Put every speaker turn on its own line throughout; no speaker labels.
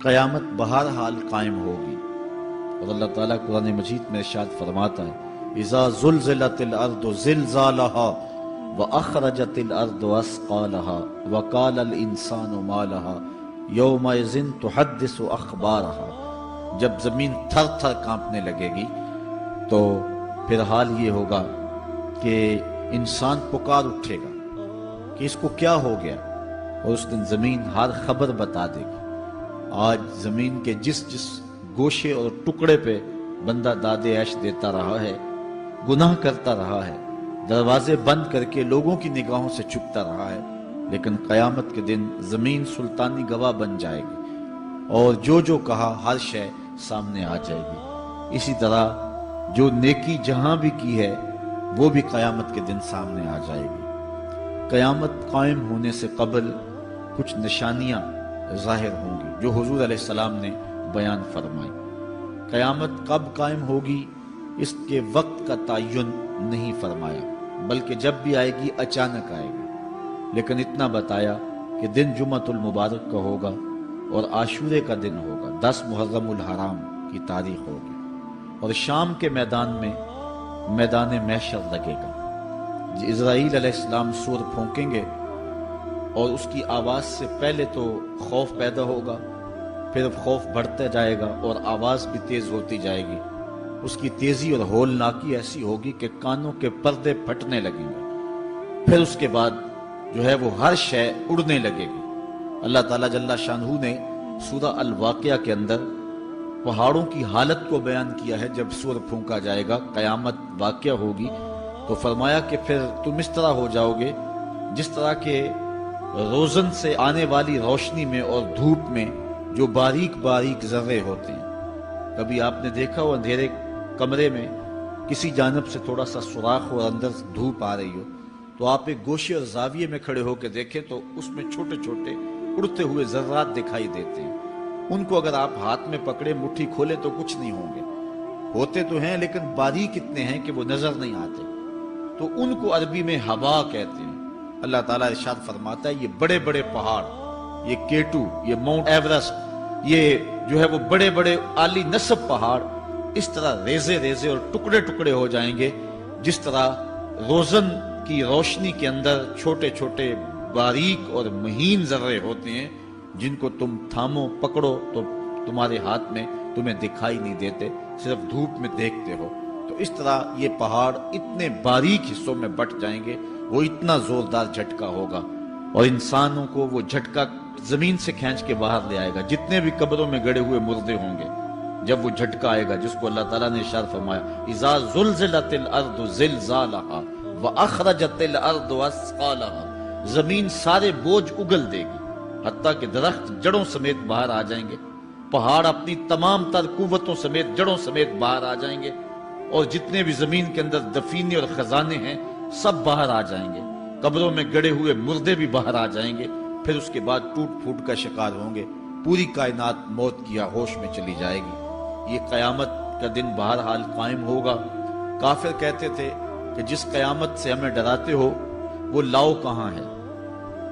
قیامت بہرحال قائم ہوگی، اور اللہ تعالیٰ قرآن مجید میں ارشاد فرماتا ہے اذا زلزلت الارض زلزالها واخرجت الارض اثقالها وقال الانسان ما لها یومئذ تحدث اخبارها۔ جب زمین تھر تھر کانپنے لگے گی تو پھر حال یہ ہوگا کہ انسان پکار اٹھے گا کہ اس کو کیا ہو گیا، اور اس دن زمین ہر خبر بتا دے گی۔ آج زمین کے جس جس گوشے اور ٹکڑے پہ بندہ داد عیش دیتا رہا ہے، گناہ کرتا رہا ہے، دروازے بند کر کے لوگوں کی نگاہوں سے چھپتا رہا ہے، لیکن قیامت کے دن زمین سلطانی گواہ بن جائے گی، اور جو کہا ہر شے سامنے آ جائے گی۔ اسی طرح جو نیکی جہاں بھی کی ہے وہ بھی قیامت کے دن سامنے آ جائے گی۔ قیامت قائم ہونے سے قبل کچھ نشانیاں ظاہر ہوں گی جو حضور علیہ السلام نے بیان فرمائی۔ قیامت کب قائم ہوگی اس کے وقت کا تعین نہیں فرمایا، بلکہ جب بھی آئے گی اچانک آئے گی، لیکن اتنا بتایا کہ دن جمعۃ المبارک کا ہوگا اور عاشورے کا دن ہوگا، 10 محرم الحرام کی تاریخ ہوگی، اور شام کے میدان میں میدان محشر لگے گا۔ اسرائیل علیہ السلام سور پھونکیں گے اور اس کی آواز سے پہلے تو خوف پیدا ہوگا، پھر خوف بڑھتا جائے گا اور آواز بھی تیز ہوتی جائے گی۔ اس کی تیزی اور ہولناکی ایسی ہوگی کہ کانوں کے پردے پھٹنے لگیں گے، پھر اس کے بعد جو ہے وہ ہر شے اڑنے لگے گی۔ اللہ تعالیٰ جل شانہ نے سورہ الواقعہ کے اندر پہاڑوں کی حالت کو بیان کیا ہے۔ جب سور پھونکا جائے گا، قیامت واقعہ ہوگی، تو فرمایا کہ پھر تم اس طرح ہو جاؤ گے جس طرح کہ روزن سے آنے والی روشنی میں اور دھوپ میں جو باریک باریک ذرے ہوتے ہیں۔ کبھی آپ نے دیکھا ہو اندھیرے کمرے میں کسی جانب سے تھوڑا سا سوراخ اور اندر دھوپ آ رہی ہو، تو آپ ایک گوشے اور زاویے میں کھڑے ہو کے دیکھیں تو اس میں چھوٹے چھوٹے اڑتے ہوئے ذرات دکھائی دیتے ہیں۔ ان کو اگر آپ ہاتھ میں پکڑے مٹھی کھولے تو کچھ نہیں ہوں گے، ہوتے تو ہیں لیکن باریک اتنے ہیں کہ وہ نظر نہیں آتے، تو ان کو عربی میں ہوا کہتے ہیں۔ اللہ تعالیٰ ارشاد فرماتا ہے یہ بڑے بڑے پہاڑ، یہ کیٹو، یہ ماؤنٹ ایورسٹ، یہ جو ہے وہ بڑے بڑے عالی نصب پہاڑ اس طرح ریزے ریزے اور ٹکڑے ٹکڑے ہو جائیں گے جس طرح روزن کی روشنی کے اندر چھوٹے چھوٹے باریک اور مہین ذرے ہوتے ہیں، جن کو تم تھامو پکڑو تو تمہارے ہاتھ میں تمہیں دکھائی نہیں دیتے، صرف دھوپ میں دیکھتے ہو۔ تو اس طرح یہ پہاڑ اتنے باریک حصوں میں بٹ جائیں گے، وہ اتنا زوردار جھٹکا ہوگا، اور انسانوں کو وہ جھٹکا زمین سے کھینچ کے باہر لے آئے گا، جتنے بھی قبروں میں گڑے ہوئے مردے ہوں گے۔ جب وہ جھٹکا آئے گا جس کو اللہ تعالیٰ نے ارشاد فرمایا اذا زلزلت الارض زلزالها واخرجت الارض اثقالها، زمین سارے بوجھ اگل دے گی، حتیٰ کہ درخت جڑوں سمیت باہر آ جائیں گے، پہاڑ اپنی تمام تر قوتوں سمیت جڑوں سمیت باہر آ جائیں گے، اور جتنے بھی زمین کے اندر دفینے اور خزانے ہیں سب باہر آ جائیں گے، قبروں میں گڑے ہوئے مردے بھی باہر آ جائیں گے، پھر اس کے بعد ٹوٹ پھوٹ کا شکار ہوں گے، پوری کائنات موت کی آغوش میں چلی جائے گی۔ یہ قیامت کا دن بہرحال قائم ہوگا۔ کافر کہتے تھے کہ جس قیامت سے ہمیں ڈراتے ہو وہ لاؤ کہاں ہے،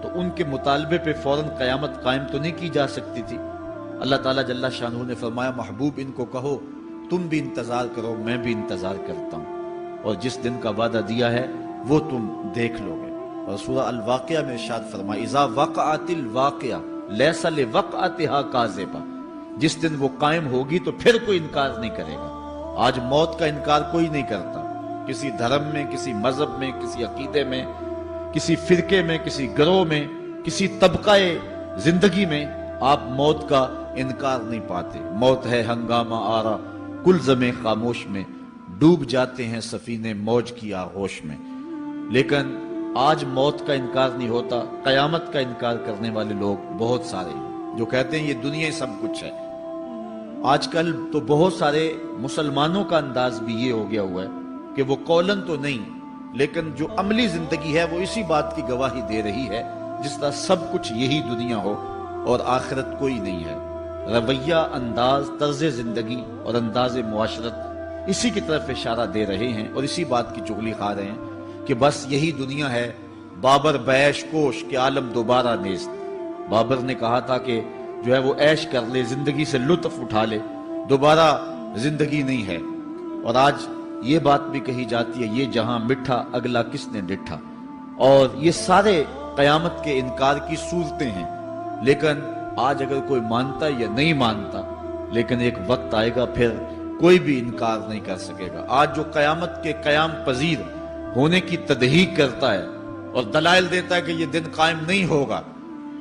تو ان کے مطالبے پہ فوراً قیامت قائم تو نہیں کی جا سکتی تھی۔ اللہ تعالیٰ جل شانہ نے فرمایا محبوب ان کو کہو تم بھی انتظار کرو، میں بھی انتظار کرتا ہوں، اور جس دن کا وعدہ دیا ہے وہ تم دیکھ لو گے۔ اور سورہ الواقعہ میں ارشاد فرمایا اذا وقعت الواقعہ لیس لوقعتها کاذبہ، جس دن وہ قائم ہوگی تو پھر کوئی انکار نہیں کرے گا۔ آج موت کا انکار کوئی نہیں کرتا، کسی دھرم میں، کسی مذہب میں، کسی عقیدے میں، کسی فرقے میں، کسی گروہ میں، کسی طبقہ زندگی میں آپ موت کا انکار نہیں پاتے۔ موت ہے ہنگامہ آرا کلزم خاموش میں، ڈوب جاتے ہیں سفینے موج کی آغوش میں۔ لیکن آج موت کا انکار نہیں ہوتا، قیامت کا انکار کرنے والے لوگ بہت سارے ہیں جو کہتے ہیں یہ دنیا سب کچھ ہے۔ آج کل تو بہت سارے مسلمانوں کا انداز بھی یہ ہو گیا ہوا ہے کہ وہ قولن تو نہیں لیکن جو عملی زندگی ہے وہ اسی بات کی گواہی دے رہی ہے جس طرح سب کچھ یہی دنیا ہو اور آخرت کوئی نہیں ہے۔ رویہ، انداز، طرز زندگی اور انداز معاشرت اسی کی طرف اشارہ دے رہے ہیں اور اسی بات کی چغلی کھا رہے ہیں کہ بس یہی دنیا ہے، بابر بیش کوش کہ عالم دوبارہ نیست۔ بابر نے کہا تھا کہ جو ہے وہ عیش کر لے، زندگی سے لطف اٹھا لے، دوبارہ زندگی نہیں ہے۔ اور آج یہ بات بھی کہی جاتی ہے، یہ جہاں مٹھا اگلا کس نے ڈٹھا، اور یہ سارے قیامت کے انکار کی صورتیں ہیں۔ لیکن آج اگر کوئی مانتا یا نہیں مانتا، لیکن ایک وقت آئے گا پھر کوئی بھی انکار نہیں کر سکے گا۔ آج جو قیامت کے قیام پذیر ہونے کی تدہیق کرتا ہے اور دلائل دیتا ہے کہ یہ دن قائم نہیں ہوگا،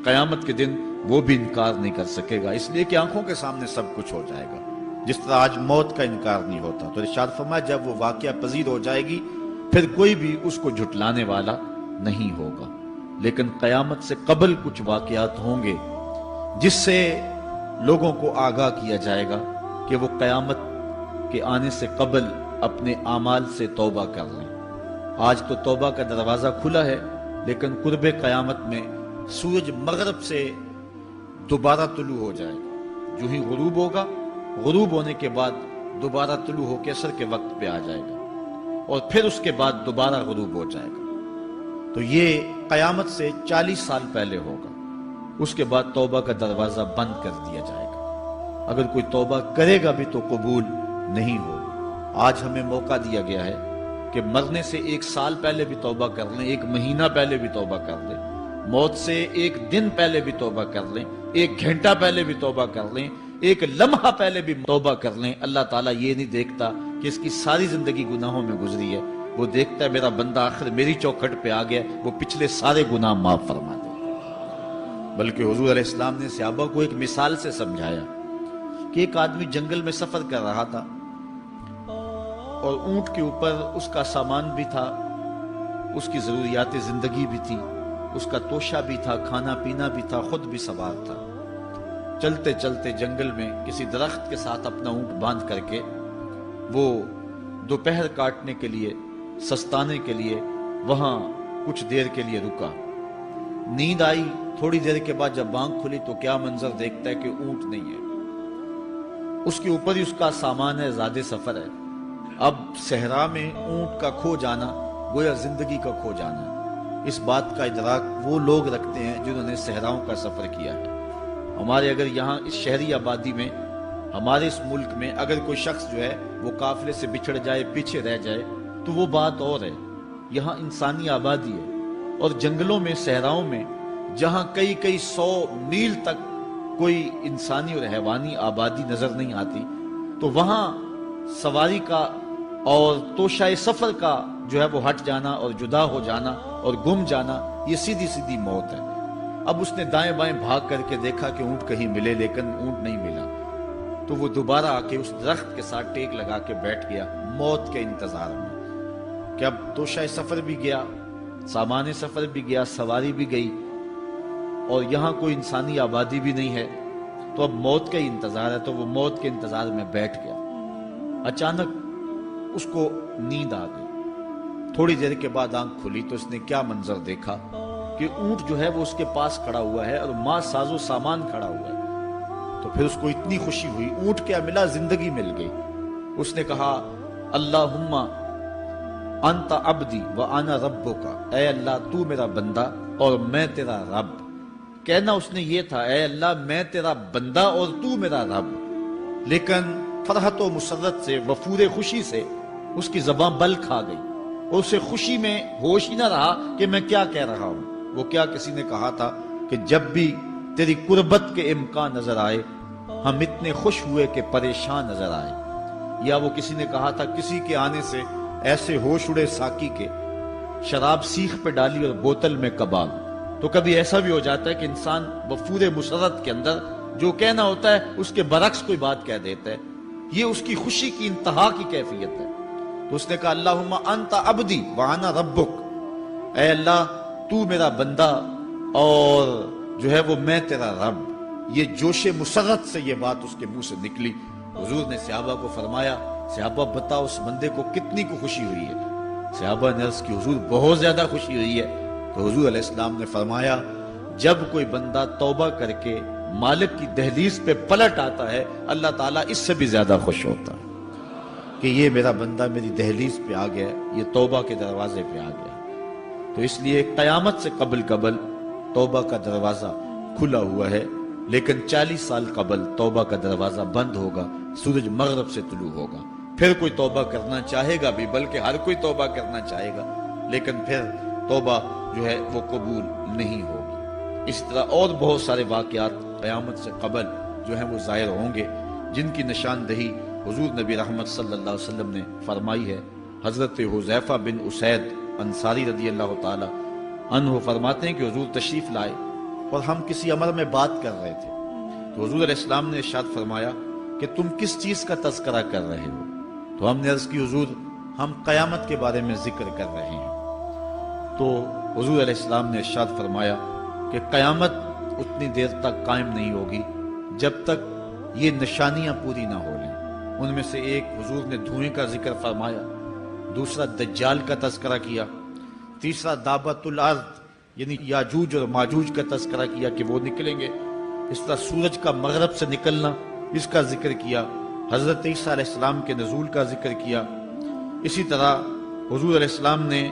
قیامت کے دن وہ بھی انکار نہیں کر سکے گا، اس لیے کہ آنکھوں کے سامنے سب کچھ ہو جائے گا، جس طرح آج موت کا انکار نہیں ہوتا۔ تو ارشاد فرمایا جب وہ واقعہ پذیر ہو جائے گی پھر کوئی بھی اس کو جھٹلانے والا نہیں ہوگا۔ لیکن قیامت سے قبل کچھ واقعات ہوں گے جس سے لوگوں کو آگاہ کیا جائے گا کہ وہ قیامت کے آنے سے قبل اپنے اعمال سے توبہ کر لیں۔ آج تو توبہ کا دروازہ کھلا ہے، لیکن قرب قیامت میں سورج مغرب سے دوبارہ طلوع ہو جائے گا، جو ہی غروب ہوگا، غروب ہونے کے بعد دوبارہ طلوع ہو کے عصر کے وقت پہ آ جائے گا، اور پھر اس کے بعد دوبارہ غروب ہو جائے گا۔ تو یہ قیامت سے 40 سال پہلے ہوگا، اس کے بعد توبہ کا دروازہ بند کر دیا جائے گا۔ اگر کوئی توبہ کرے گا بھی تو قبول نہیں ہوگی۔ آج ہمیں موقع دیا گیا ہے کہ مرنے سے 1 سال پہلے بھی توبہ کر لیں، 1 مہینہ پہلے بھی توبہ کر لیں، موت سے 1 دن پہلے بھی توبہ کر لیں، 1 گھنٹہ پہلے بھی توبہ کر لیں، 1 لمحہ پہلے بھی توبہ کر لیں۔ اللہ تعالیٰ یہ نہیں دیکھتا کہ اس کی ساری زندگی گناہوں میں گزری ہے، وہ دیکھتا ہے میرا بندہ آخر میری چوکھٹ پہ آ گیا، وہ پچھلے سارے گناہ معاف فرما دے۔ بلکہ حضور علیہ السلام نے صحابہ کو ایک مثال سے سمجھایا کہ ایک آدمی جنگل میں سفر کر رہا تھا، اور اونٹ کے اوپر اس کا سامان بھی تھا، اس کی ضروریات زندگی بھی تھی، اس کا توشہ بھی تھا، کھانا پینا بھی تھا، خود بھی سوار تھا۔ چلتے چلتے جنگل میں کسی درخت کے ساتھ اپنا اونٹ باندھ کر کے وہ دوپہر کاٹنے کے لیے، سستانے کے لیے وہاں کچھ دیر کے لیے رکا۔ نیند آئی، تھوڑی دیر کے بعد جب آنکھ کھلی تو کیا منظر دیکھتا ہے کہ اونٹ نہیں ہے، اس کے اوپر ہی اس کا سامان ہے، زیادہ سفر ہے۔ اب صحرا میں اونٹ کا کھو جانا گویا زندگی کا کھو جانا۔ اس بات کا ادراک وہ لوگ رکھتے ہیں جنہوں نے صحراؤں کا سفر کیا ہے۔ ہمارے اگر یہاں اس شہری آبادی میں، ہمارے اس ملک میں اگر کوئی شخص جو ہے وہ قافلے سے بچھڑ جائے، پیچھے رہ جائے تو وہ بات اور ہے۔ یہاں انسانی آبادی ہے، اور جنگلوں میں، صحراؤں میں جہاں کئی کئی 100 میل تک کوئی انسانی اور حیوانی آبادی نظر نہیں آتی، تو وہاں سواری کا اور توشہ سفر کا جو ہے وہ ہٹ جانا اور جدا ہو جانا اور گم جانا، یہ سیدھی سیدھی موت ہے۔ اب اس نے دائیں بائیں بھاگ کر کے دیکھا کہ اونٹ کہیں ملے، لیکن اونٹ نہیں ملا، تو وہ دوبارہ آ کے اس درخت کے ساتھ ٹیک لگا کے بیٹھ گیا موت کے انتظار میں کہ اب توشہ سفر بھی گیا، سامان سفر بھی گیا، سواری بھی گئی، اور یہاں کوئی انسانی آبادی بھی نہیں ہے، تو اب موت کا ہی انتظار ہے۔ تو وہ موت کے انتظار میں بیٹھ گیا۔ اچانک اس کو نیند آ گئی، تھوڑی دیر کے بعد آنکھ کھلی تو اس نے کیا منظر دیکھا کہ اونٹ جو ہے وہ اس کے پاس کھڑا ہوا ہے اور ماں ساز و سامان کھڑا ہوا ہے۔ تو پھر اس کو اتنی خوشی ہوئی، اونٹ کیا ملا، زندگی مل گئی۔ اس نے کہا اللہم انت عبدی وانا ربک، اے اللہ تو میرا بندہ اور میں تیرا رب۔ کہنا اس نے یہ تھا اے اللہ میں تیرا بندہ اور تو میرا رب، لیکن فرحت و مسرت سے، وفور خوشی سے اس کی زبان بل کھا گئی، اور اسے خوشی میں ہوش ہی نہ رہا کہ میں کیا کہہ رہا ہوں۔ وہ کیا کسی نے کہا تھا کہ جب بھی تیری قربت کے امکان نظر آئے ہم اتنے خوش ہوئے کہ پریشان نظر آئے، یا وہ کسی نے کہا تھا کسی کے آنے سے ایسے ہوش اڑے ساقی کے، شراب سیخ پہ ڈالی اور بوتل میں کباب۔ تو کبھی ایسا بھی ہو جاتا ہے کہ انسان وفور مسرت کے اندر جو کہنا ہوتا ہے اس کے برعکس کوئی بات کہہ دیتا ہے، یہ اس کی خوشی کی انتہا کی کیفیت ہے۔ تو اس نے کہا اللہم انت عبدی وانا ربک، اے اللہ تو میرا بندہ اور جو ہے وہ میں تیرا رب۔ یہ جوش مسرت سے یہ بات اس کے منہ سے نکلی۔ حضور نے صحابہ کو فرمایا صحابہ بتاؤ اس بندے کو کتنی کو خوشی ہوئی ہے؟ صحابہ نے عرض کی حضور بہت زیادہ خوشی ہوئی ہے۔ تو حضور علیہ السلام نے فرمایا جب کوئی بندہ توبہ کر کے مالک کی دہلیز پہ پلٹ آتا ہے اللہ تعالیٰ اس سے بھی زیادہ خوش ہوتا ہے کہ یہ میرا بندہ میری دہلیز پہ آ گیا، یہ توبہ کے دروازے پہ آ گیا۔ تو اس لیے قیامت سے قبل توبہ کا دروازہ کھلا ہوا ہے، لیکن 40 سال قبل توبہ کا دروازہ بند ہوگا، سورج مغرب سے طلوع ہوگا، پھر کوئی توبہ کرنا چاہے گا بھی، بلکہ ہر کوئی توبہ کرنا چاہے گا، لیکن پھر توبہ جو ہے وہ قبول نہیں ہوگی۔ اس طرح اور بہت سارے واقعات قیامت سے قبل جو ہیں وہ ظاہر ہوں گے، جن کی نشاندہی حضور نبی رحمت صلی اللہ علیہ وسلم نے فرمائی ہے۔ حضرت حذیفہ بن اسید انصاری رضی اللہ تعالی عنہ فرماتے ہیں کہ حضور تشریف لائے اور ہم کسی امر میں بات کر رہے تھے، تو حضور علیہ السلام نے ارشاد فرمایا کہ تم کس چیز کا تذکرہ کر رہے ہو؟ تو ہم نے عرض کی حضور ہم قیامت کے بارے میں ذکر کر رہے ہیں۔ تو حضور علیہ السلام نے ارشاد فرمایا کہ قیامت اتنی دیر تک قائم نہیں ہوگی جب تک یہ نشانیاں پوری نہ ہو لیں۔ ان میں سے ایک حضور نے دھوئیں کا ذکر فرمایا، دوسرا دجال کا تذکرہ کیا، تیسرا دابت الارض یعنی یاجوج اور ماجوج کا تذکرہ کیا کہ وہ نکلیں گے، اس طرح سورج کا مغرب سے نکلنا اس کا ذکر کیا، حضرت عیسیٰ علیہ السلام کے نزول کا ذکر کیا۔ اسی طرح حضور علیہ السلام نے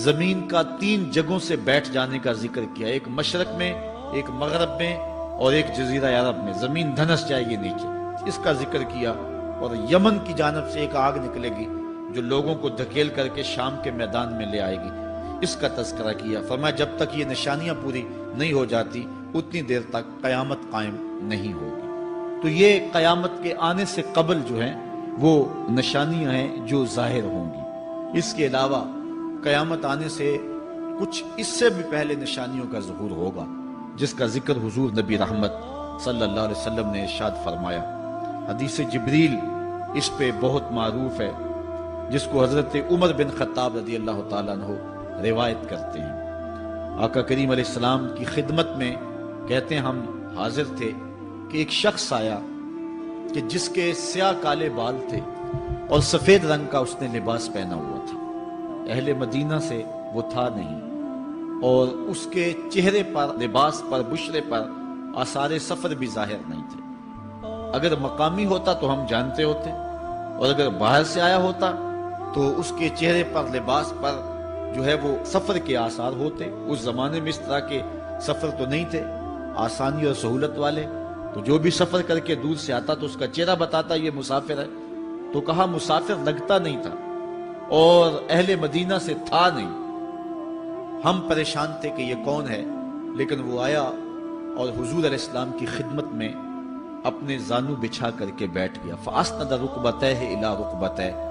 زمین کا 3 جگہوں سے بیٹھ جانے کا ذکر کیا، ایک مشرق میں، ایک مغرب میں اور ایک جزیرہ عرب میں، زمین دھنس جائے گی نیچے، اس کا ذکر کیا۔ اور یمن کی جانب سے ایک آگ نکلے گی جو لوگوں کو دھکیل کر کے شام کے میدان میں لے آئے گی، اس کا تذکرہ کیا۔ فرمایا جب تک یہ نشانیاں پوری نہیں ہو جاتی اتنی دیر تک قیامت قائم نہیں ہوگی۔ تو یہ قیامت کے آنے سے قبل جو ہیں وہ نشانیاں ہیں جو ظاہر ہوں گی۔ اس کے علاوہ قیامت آنے سے کچھ اس سے بھی پہلے نشانیوں کا ظہور ہوگا، جس کا ذکر حضور نبی رحمت صلی اللہ علیہ وسلم نے ارشاد فرمایا۔ حدیث جبریل اس پہ بہت معروف ہے، جس کو حضرت عمر بن خطاب رضی اللہ تعالیٰ عنہ روایت کرتے ہیں۔ آقا کریم علیہ السلام کی خدمت میں کہتے ہیں ہم حاضر تھے کہ ایک شخص آیا کہ جس کے سیاہ کالے بال تھے اور سفید رنگ کا اس نے لباس پہنا ہوا تھا، اہل مدینہ سے وہ تھا نہیں، اور اس کے چہرے پر، لباس پر، بشرے پر آثار سفر بھی ظاہر نہیں تھے۔ اگر مقامی ہوتا تو ہم جانتے ہوتے، اور اگر باہر سے آیا ہوتا تو اس کے چہرے پر، لباس پر جو ہے وہ سفر کے آثار ہوتے۔ اس زمانے میں اس طرح کے سفر تو نہیں تھے آسانی اور سہولت والے، تو جو بھی سفر کر کے دور سے آتا تو اس کا چہرہ بتاتا یہ مسافر ہے۔ تو کہا مسافر لگتا نہیں تھا اور اہل مدینہ سے تھا نہیں۔ ہم پریشان تھے کہ یہ کون ہے، لیکن وہ آیا اور حضور علیہ السلام کی خدمت میں اپنے زانو بچھا کر کے بیٹھ گیا۔ فَأَسْنَدَ رُكْبَتَيْهِ إِلَىٰ رُكْبَتَيْهِ،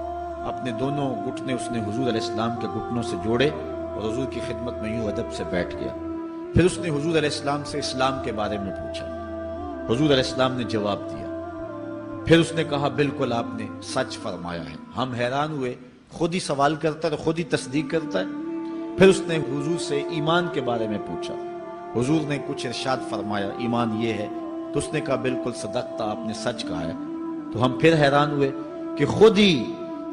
اپنے دونوں گھٹنے اس نے حضور علیہ السلام کے گھٹنوں سے جوڑے اور حضور کی خدمت میں یوں ادب سے بیٹھ گیا۔ پھر اس نے حضور علیہ السلام سے اسلام کے بارے میں پوچھا، حضور علیہ السلام نے جواب دیا۔ پھر اس نے کہا بالکل آپ نے سچ فرمایا ہے۔ ہم حیران ہوئے، خود ہی سوال کرتا ہے اور خود ہی تصدیق کرتا ہے۔ پھر اس نے حضور سے ایمان کے بارے میں پوچھا، حضور نے کچھ ارشاد فرمایا ایمان یہ ہے، تو اس نے کہا بالکل صدقتا، آپ نے سچ کہا ہے۔ تو ہم پھر حیران ہوئے کہ خود ہی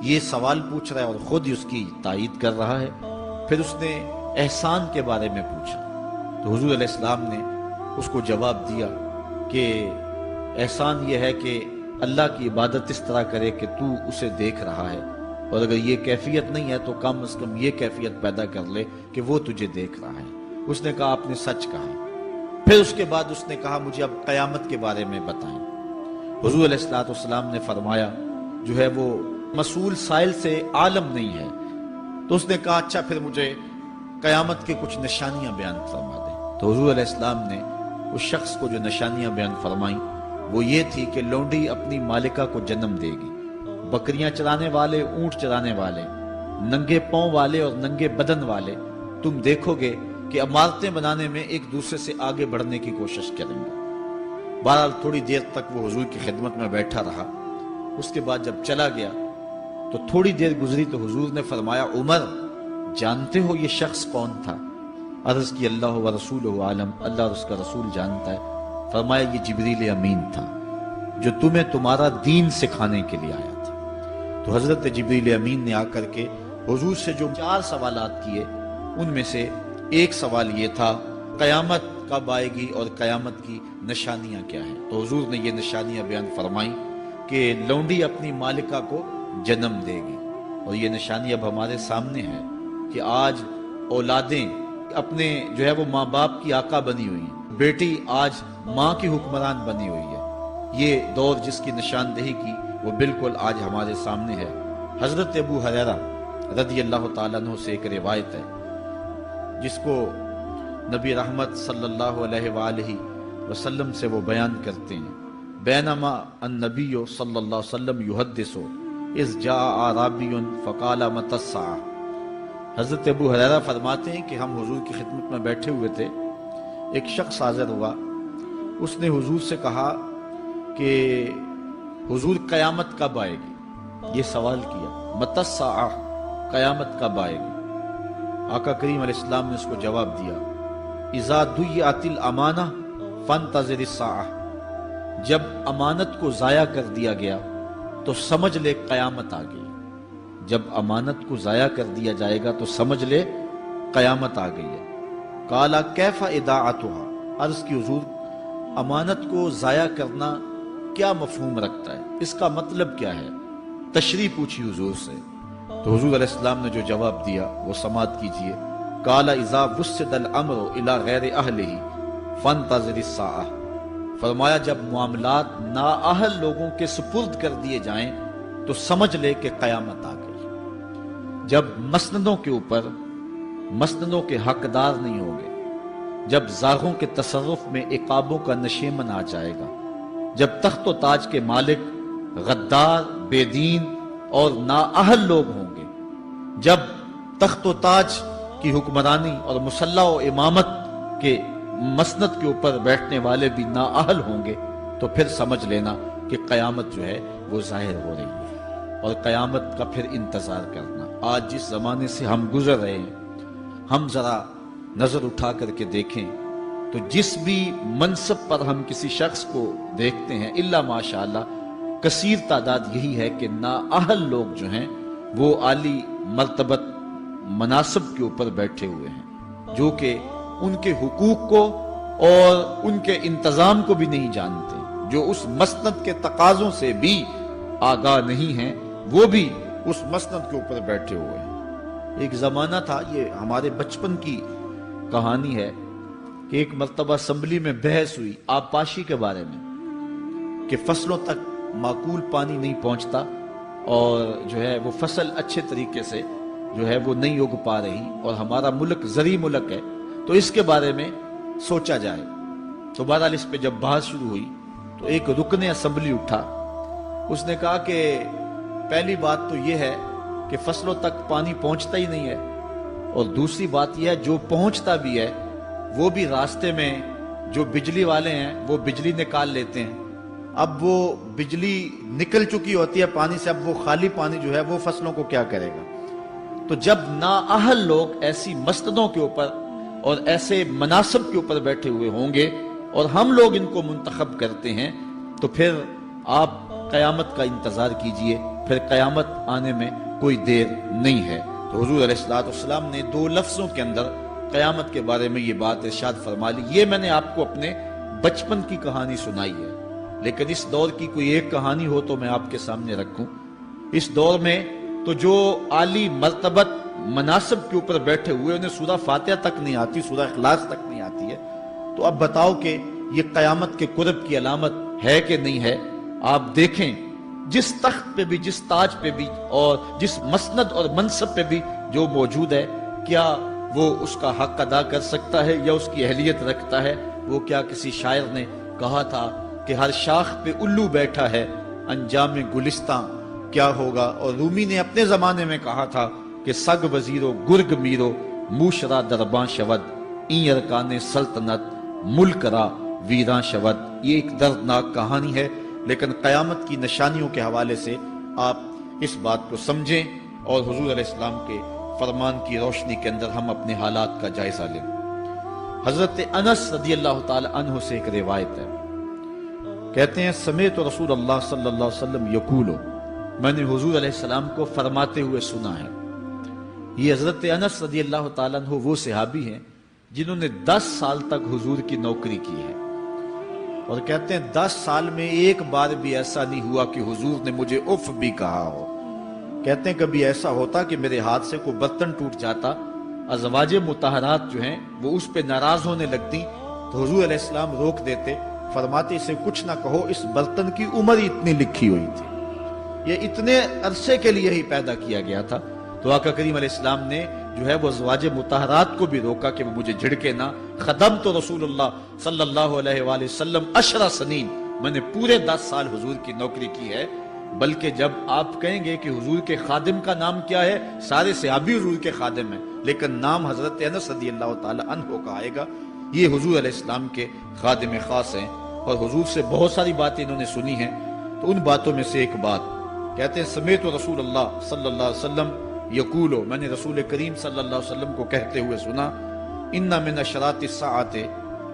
یہ سوال پوچھ رہا ہے اور خود ہی اس کی تائید کر رہا ہے۔ پھر اس نے احسان کے بارے میں پوچھا، تو حضور علیہ السلام نے اس کو جواب دیا کہ احسان یہ ہے کہ اللہ کی عبادت اس طرح کرے کہ تو اسے دیکھ رہا ہے، اور اگر یہ کیفیت نہیں ہے تو کم از کم یہ کیفیت پیدا کر لے کہ وہ تجھے دیکھ رہا ہے۔ اس نے کہا آپ نے سچ کہا۔ پھر اس کے بعد اس نے کہا مجھے اب قیامت کے بارے میں بتائیں۔ حضور علیہ السلام نے فرمایا جو ہے وہ مسئول سائل سے عالم نہیں ہے۔ تو اس نے کہا اچھا پھر مجھے قیامت کے کچھ نشانیاں بیان فرما دیں۔ تو حضور علیہ السلام نے اس شخص کو جو نشانیاں بیان فرمائیں وہ یہ تھی کہ لونڈی اپنی مالکہ کو جنم دے گی، بکریاں چرانے والے، اونٹ چرانے والے، ننگے پاؤں والے اور ننگے بدن والے تم دیکھو گے کہ عمارتیں بنانے میں ایک دوسرے سے آگے بڑھنے کی کوشش کریں گے۔ بہرحال تھوڑی دیر تک وہ حضور کی خدمت میں بیٹھا رہا۔ اس کے بعد جب چلا گیا تو تھوڑی دیر گزری تو حضور نے فرمایا عمر جانتے ہو یہ شخص کون تھا؟ عرض کی اللہ و رسولہ عالم، اللہ اور اس کا رسول جانتا ہے۔ فرمایا یہ جبریل امین تھا جو تمہیں تمہارا دین سکھانے کے لیے آیا تھا۔ تو حضرت جبریل امین نے آ کر کے حضور سے جو 4 سوالات کیے ان میں سے ایک سوال یہ تھا قیامت کب آئے گی اور قیامت کی نشانیاں کیا ہیں؟ تو حضور نے یہ نشانیاں بیان فرمائیں کہ لونڈی اپنی مالکہ کو جنم دے گی، اور یہ نشانی اب ہمارے سامنے ہے کہ آج اولادیں اپنے جو ہے وہ ماں باپ کی آقا بنی ہوئی ہیں، بیٹی آج ماں کی حکمران بنی ہوئی ہے۔ یہ دور جس کی نشاندہی کی وہ بالکل آج ہمارے سامنے ہے۔ حضرت ابو ہریرہ رضی اللہ تعالیٰ عنہ سے ایک روایت ہے جس کو نبی رحمت صلی اللہ علیہ وآلہ وسلم سے وہ بیان کرتے ہیں۔ بینما النبی صلی اللہ علیہ وسلم یحدث اذ جاء اعرابی فقال متی الساعہ۔ حضرت ابو ہریرہ فرماتے ہیں کہ ہم حضور کی خدمت میں بیٹھے ہوئے تھے، ایک شخص حاضر ہوا، اس نے حضور سے کہا کہ حضور قیامت کب آئے گی؟ یہ سوال کیا، متی الساعہ، قیامت کب آئے گی؟ آقا کریم علیہ السلام نے اس کو جواب دیا، اذا ضیعت الامانہ فانتظر الساعہ، جب امانت کو ضائع کر دیا گیا تو سمجھ لے قیامت آ گئی۔ جب امانت کو ضائع کر دیا جائے گا تو سمجھ لے قیامت آ گئی ہے۔ قالا کیف اضاعتها، عرض کی حضور امانت کو ضائع کرنا کیا مفہوم رکھتا ہے، اس کا مطلب کیا ہے؟ تشریح پوچھی حضور سے، تو حضور علیہ السلام نے جو جواب دیا وہ سماعت کیجئے۔ قال اذا وسد الامر الى غیر اہلہ فانتظر الساعہ، فرمایا جب معاملات نااہل لوگوں کے سپرد کر دیے جائیں تو سمجھ لے کہ قیامت آ گئی۔ جب مسندوں کے اوپر مسندوں کے حقدار نہیں ہوں گے، جب زاغوں کے تصرف میں عقابوں کا نشیمن آ جائے گا، جب تخت و تاج کے مالک غدار، بے دین اور نااہل لوگ ہوں گے، جب تخت و تاج کی حکمرانی اور مسلح و امامت کے مسند کے اوپر بیٹھنے والے بھی نااہل ہوں گے، تو پھر سمجھ لینا کہ قیامت جو ہے وہ ظاہر ہو رہی ہے، اور قیامت کا پھر انتظار کرنا۔ آج جس زمانے سے ہم گزر رہے ہیں، ہم ذرا نظر اٹھا کر کے دیکھیں تو جس بھی منصب پر ہم کسی شخص کو دیکھتے ہیں، الا ماشاءاللہ کثیر تعداد یہی ہے کہ نااہل لوگ جو ہیں وہ عالی مرتبت مناصب کے اوپر بیٹھے ہوئے ہیں، جو کہ ان کے حقوق کو اور ان کے انتظام کو بھی نہیں جانتے، جو اس مسند کے تقاضوں سے بھی آگاہ نہیں ہیں، وہ بھی اس مسند کے اوپر بیٹھے ہوئے ہیں۔ ایک زمانہ تھا، یہ ہمارے بچپن کی کہانی ہے، کہ ایک مرتبہ اسمبلی میں بحث ہوئی آبپاشی کے بارے میں، کہ فصلوں تک معقول پانی نہیں پہنچتا اور جو ہے وہ فصل اچھے طریقے سے جو ہے وہ نہیں اگ پا رہی، اور ہمارا ملک زرعی ملک ہے، تو اس کے بارے میں سوچا جائے۔ تو بہرحال اس پہ جب بحث شروع ہوئی تو ایک رکن اسمبلی اٹھا، اس نے کہا کہ پہلی بات تو یہ ہے کہ فصلوں تک پانی پہنچتا ہی نہیں ہے، اور دوسری بات یہ ہے جو پہنچتا بھی ہے وہ بھی راستے میں جو بجلی والے ہیں وہ بجلی نکال لیتے ہیں، اب وہ بجلی نکل چکی ہوتی ہے پانی سے، اب وہ خالی پانی جو ہے وہ فصلوں کو کیا کرے گا؟ تو جب نااہل لوگ ایسی مسندوں کے اوپر اور ایسے مناصب کے اوپر بیٹھے ہوئے ہوں گے اور ہم لوگ ان کو منتخب کرتے ہیں، تو پھر آپ قیامت کا انتظار کیجئے، پھر قیامت آنے میں کوئی دیر نہیں ہے۔ تو حضور علیہ السلام نے 2 لفظوں کے اندر قیامت کے بارے میں یہ بات ارشاد فرما لی۔ یہ میں نے آپ کو اپنے بچپن کی کہانی سنائی ہے، لیکن اس دور کی کوئی ایک کہانی ہو تو میں آپ کے سامنے رکھوں۔ اس دور میں تو جو عالی مرتبت مناصب کے اوپر بیٹھے ہوئے انہیں سورہ فاتحہ تک نہیں آتی، سورہ اخلاص تک نہیں آتی ہے، تو اب بتاؤ کہ یہ قیامت کے قرب کی علامت ہے کہ نہیں ہے؟ آپ دیکھیں جس تخت پہ بھی، جس تاج پہ بھی، اور جس مسند اور منصب پہ بھی جو موجود ہے، کیا وہ اس کا حق ادا کر سکتا ہے یا اس کی اہلیت رکھتا ہے؟ وہ کیا کسی شاعر نے کہا تھا کہ ہر شاخ پہ الو بیٹھا ہے، انجام گلستاں کیا ہوگا؟ اور رومی نے اپنے زمانے میں کہا تھا کہ سگ وزیرو گرگ میرو موشرا درباں شود، این ارکان سلطنت ملک را ویراں شود۔ یہ ایک دردناک کہانی ہے، لیکن قیامت کی نشانیوں کے حوالے سے آپ اس بات کو سمجھیں اور حضور علیہ السلام کے فرمان کی روشنی کے اندر ہم اپنے حالات کا جائزہ لیں۔ حضرت انس رضی اللہ تعالی عنہ سے ایک روایت ہے، کہتے ہیں سمیت رسول اللہ صلی اللہ علیہ وسلم یقولو، میں نے حضور علیہ السلام کو فرماتے ہوئے سنا ہے۔ یہ حضرت انس رضی اللہ تعالیٰ عنہ وہ صحابی ہیں جنہوں نے 10 سال تک حضور کی نوکری کی ہے، اور کہتے ہیں 10 سال میں ایک بار بھی ایسا نہیں ہوا کہ حضور نے مجھے اف بھی کہا ہو۔ کہتے ہیں کبھی ایسا ہوتا کہ میرے ہاتھ سے کوئی برتن ٹوٹ جاتا، ازواج مطہرات جو ہیں وہ اس پہ ناراض ہونے لگتی تو حضور علیہ السلام روک دیتے، فرماتے اسے کچھ نہ کہو، اس برتن کی عمر اتنی لکھی ہوئی تھی، یہ اتنے عرصے کے لیے ہی پیدا کیا گیا تھا۔ تو آقا کریم علیہ السلام نے جو ہے وہ ازواج مطہرات کو بھی روکا کہ وہ مجھے جھڑکے نہ۔ خدمت رسول اللہ صلی اللہ علیہ وآلہ وسلم 10 سنین، میں نے پورے 10 سال حضور کی نوکری کی ہے۔ بلکہ جب آپ کہیں گے کہ حضور کے خادم کا نام کیا ہے، سارے صحابی حضور کے خادم ہیں، لیکن نام حضرت انس رضی اللہ تعالی عنہ کا آئے گا، یہ حضور علیہ السلام کے خادم خاص ہیں، اور حضور سے بہت ساری باتیں انہوں نے سنی ہیں۔ تو ان باتوں میں سے ایک بات کہتے ہیں، سمیت رسول اللہ صلی اللہ علیہ وسلم یقولو، میں نے رسول کریم صلی اللہ علیہ وسلم کو کہتے ہوئے سنا، ان من اشراط الساعۃ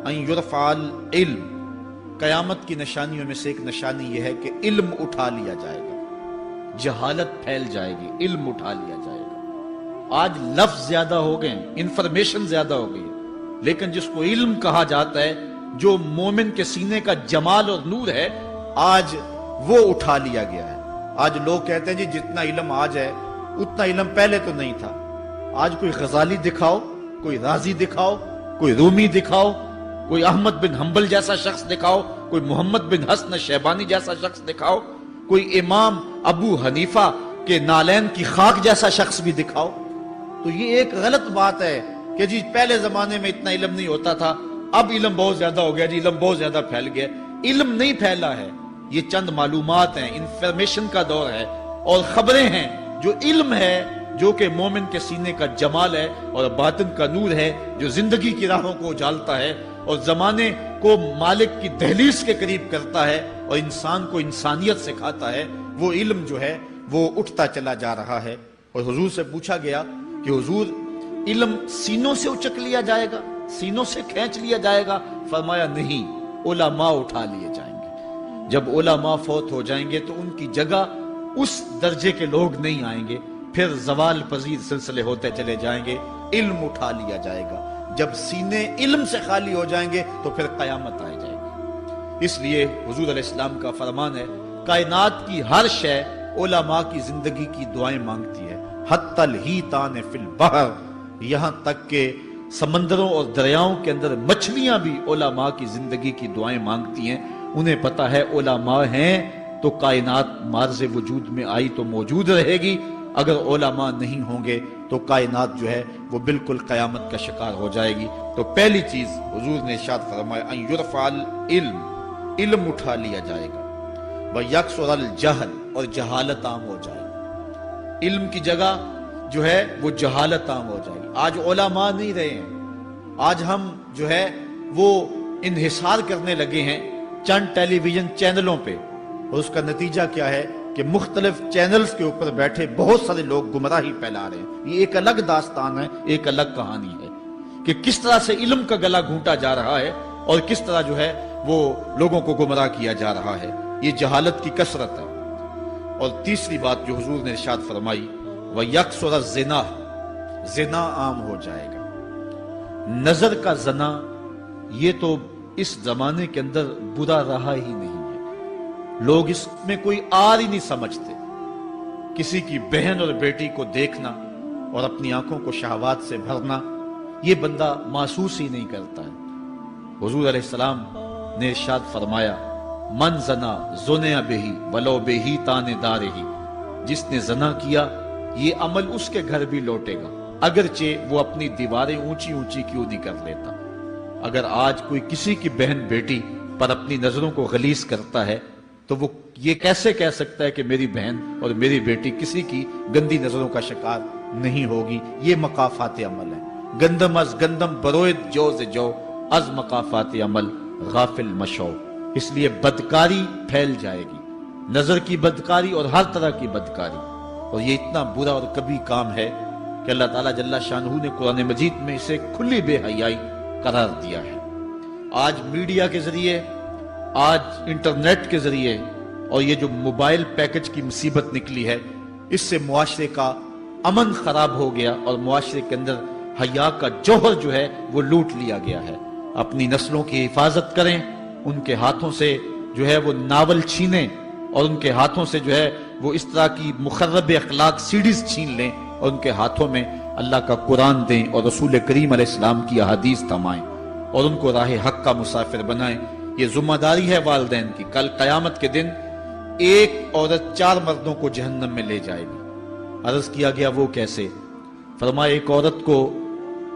ان یرفع العلم، قیامت کی نشانیوں میں سے ایک نشانی یہ ہے کہ علم اٹھا لیا جائے گا، جہالت پھیل جائے گی، علم اٹھا لیا جائے گا۔ آج لفظ زیادہ ہو گئے، انفارمیشن زیادہ ہو گئی، لیکن جس کو علم کہا جاتا ہے، جو مومن کے سینے کا جمال اور نور ہے، آج وہ اٹھا لیا گیا ہے۔ آج لوگ کہتے ہیں جی جتنا علم آج ہے اتنا علم پہلے تو نہیں تھا۔ آج کوئی غزالی دکھاؤ، کوئی رازی دکھاؤ، کوئی رومی دکھاؤ، کوئی احمد بن حنبل جیسا شخص دکھاؤ، کوئی محمد بن حسن شیبانی جیسا شخص دکھاؤ، کوئی امام ابو حنیفہ کے نالین کی خاک جیسا شخص بھی دکھاؤ، تو یہ ایک غلط بات ہے کہ جی پہلے زمانے میں اتنا علم نہیں ہوتا تھا، اب علم بہت زیادہ ہو گیا، جی علم بہت زیادہ پھیل گیا۔ علم نہیں پھیلا ہے، یہ چند معلومات ہیں، انفارمیشن کا دور ہے، اور خبریں ہیں۔ جو علم ہے، جو کہ مومن کے سینے کا جمال ہے اور باطن کا نور ہے، جو زندگی کی راہوں کو اجالتا ہے اور زمانے کو مالک کی دہلیز کے قریب کرتا ہے اور انسان کو انسانیت سکھاتا ہے، وہ علم جو ہے وہ اٹھتا چلا جا رہا ہے۔ اور حضور سے پوچھا گیا کہ حضور علم سینوں سے اچک لیا جائے گا، سینوں سے کھینچ لیا جائے گا؟ فرمایا نہیں، علماء اٹھا لیے جائیں گے۔ جب علماء فوت ہو جائیں گے تو ان کی جگہ اس درجے کے لوگ نہیں آئیں گے، پھر زوال پذیر سلسلے ہوتے چلے جائیں گے، علم اٹھا لیا جائے گا۔ جب سینے علم سے خالی ہو جائیں گے تو پھر قیامت آ جائے گی۔ اس لیے حضور علیہ السلام کا فرمان ہے، کائنات کی ہر شے علماء کی زندگی کی دعائیں مانگتی ہے، حتی الحیتان فی البحر، یہاں تک کہ سمندروں اور دریاؤں کے اندر مچھلیاں بھی علماء کی زندگی کی دعائیں مانگتی ہیں۔ انہیں پتا ہے علماء ہیں تو کائنات مارز وجود میں آئی تو موجود رہے گی، اگر علماء نہیں ہوں گے تو کائنات جو ہے وہ بالکل قیامت کا شکار ہو جائے گی۔ تو پہلی چیز حضور نے ارشاد فرمایا، ان یرفع العلم، علم اٹھا لیا جائے گا، ویکثر الجہل، اور جہالت عام ہو جائے گی۔ علم کی جگہ جو ہے وہ جہالت عام ہو جائے گی۔ آج علماء نہیں رہے ہیں، آج ہم جو ہے وہ انحصار کرنے لگے ہیں چند ٹیلی ویژن چینلوں پہ، اور اس کا نتیجہ کیا ہے کہ مختلف چینلز کے اوپر بیٹھے بہت سارے لوگ گمراہی پھیلا رہے ہیں۔ یہ ایک الگ داستان ہے، ایک الگ کہانی ہے کہ کس طرح سے علم کا گلا گھونٹا جا رہا ہے اور کس طرح جو ہے وہ لوگوں کو گمراہ کیا جا رہا ہے۔ یہ جہالت کی کثرت ہے۔ اور تیسری بات جو حضور نے ارشاد فرمائی، وَيَكْثُرَ الزِّنَا، زنا عام ہو جائے گا۔ نظر کا زنا یہ تو اس زمانے کے اندر برا رہا ہی نہیں ہے، لوگ اس میں کوئی آر ہی نہیں سمجھتے۔ کسی کی بہن اور بیٹی کو دیکھنا اور اپنی آنکھوں کو شہوات سے بھرنا، یہ بندہ محسوس ہی نہیں کرتا ہے۔ حضور علیہ السلام نے ارشاد فرمایا، من زنا زنیا بہی ولو بہی تان دارہی، جس نے زنا کیا یہ عمل اس کے گھر بھی لوٹے گا، اگرچہ وہ اپنی دیواریں اونچی اونچی کیوں نہیں کر لیتا۔ اگر آج کوئی کسی کی بہن بیٹی پر اپنی نظروں کو غلیظ کرتا ہے تو وہ یہ کیسے کہہ سکتا ہے کہ میری بہن اور میری بیٹی کسی کی گندی نظروں کا شکار نہیں ہوگی؟ یہ مقافات عمل ہے۔ گندم از گندم بروید جو ز جو، از مقافات عمل غافل مشو۔ اس لیے بدکاری پھیل جائے گی، نظر کی بدکاری اور ہر طرح کی بدکاری، اور یہ اتنا برا اور کبھی کام ہے کہ اللہ تعالیٰ جل شانہ نے قرآن مجید میں اسے کھلی بے حیائی قرار دیا ہے۔ آج میڈیا کے ذریعے، آج انٹرنیٹ کے ذریعے، اور یہ جو موبائل پیکج کی مصیبت نکلی ہے، اس سے معاشرے کا امن خراب ہو گیا اور معاشرے کے اندر حیا کا جوہر جو ہے وہ لوٹ لیا گیا ہے۔ اپنی نسلوں کی حفاظت کریں، ان کے ہاتھوں سے جو ہے وہ ناول چھینیں، اور ان کے ہاتھوں سے جو ہے وہ اس طرح کی مخرب اخلاق سیڈیز چھین لیں، اور ان کے ہاتھوں میں اللہ کا قرآن دیں اور رسول کریم علیہ السلام کی احادیث تھمائیں۔ اور ان کو راہ حق کا مسافر بنائیں۔ یہ ذمہ داری ہے والدین کی۔ کل قیامت کے دن ایک عورت 4 مردوں کو جہنم میں لے جائے گی۔ عرض کیا گیا وہ کیسے؟ فرمایا ایک عورت کو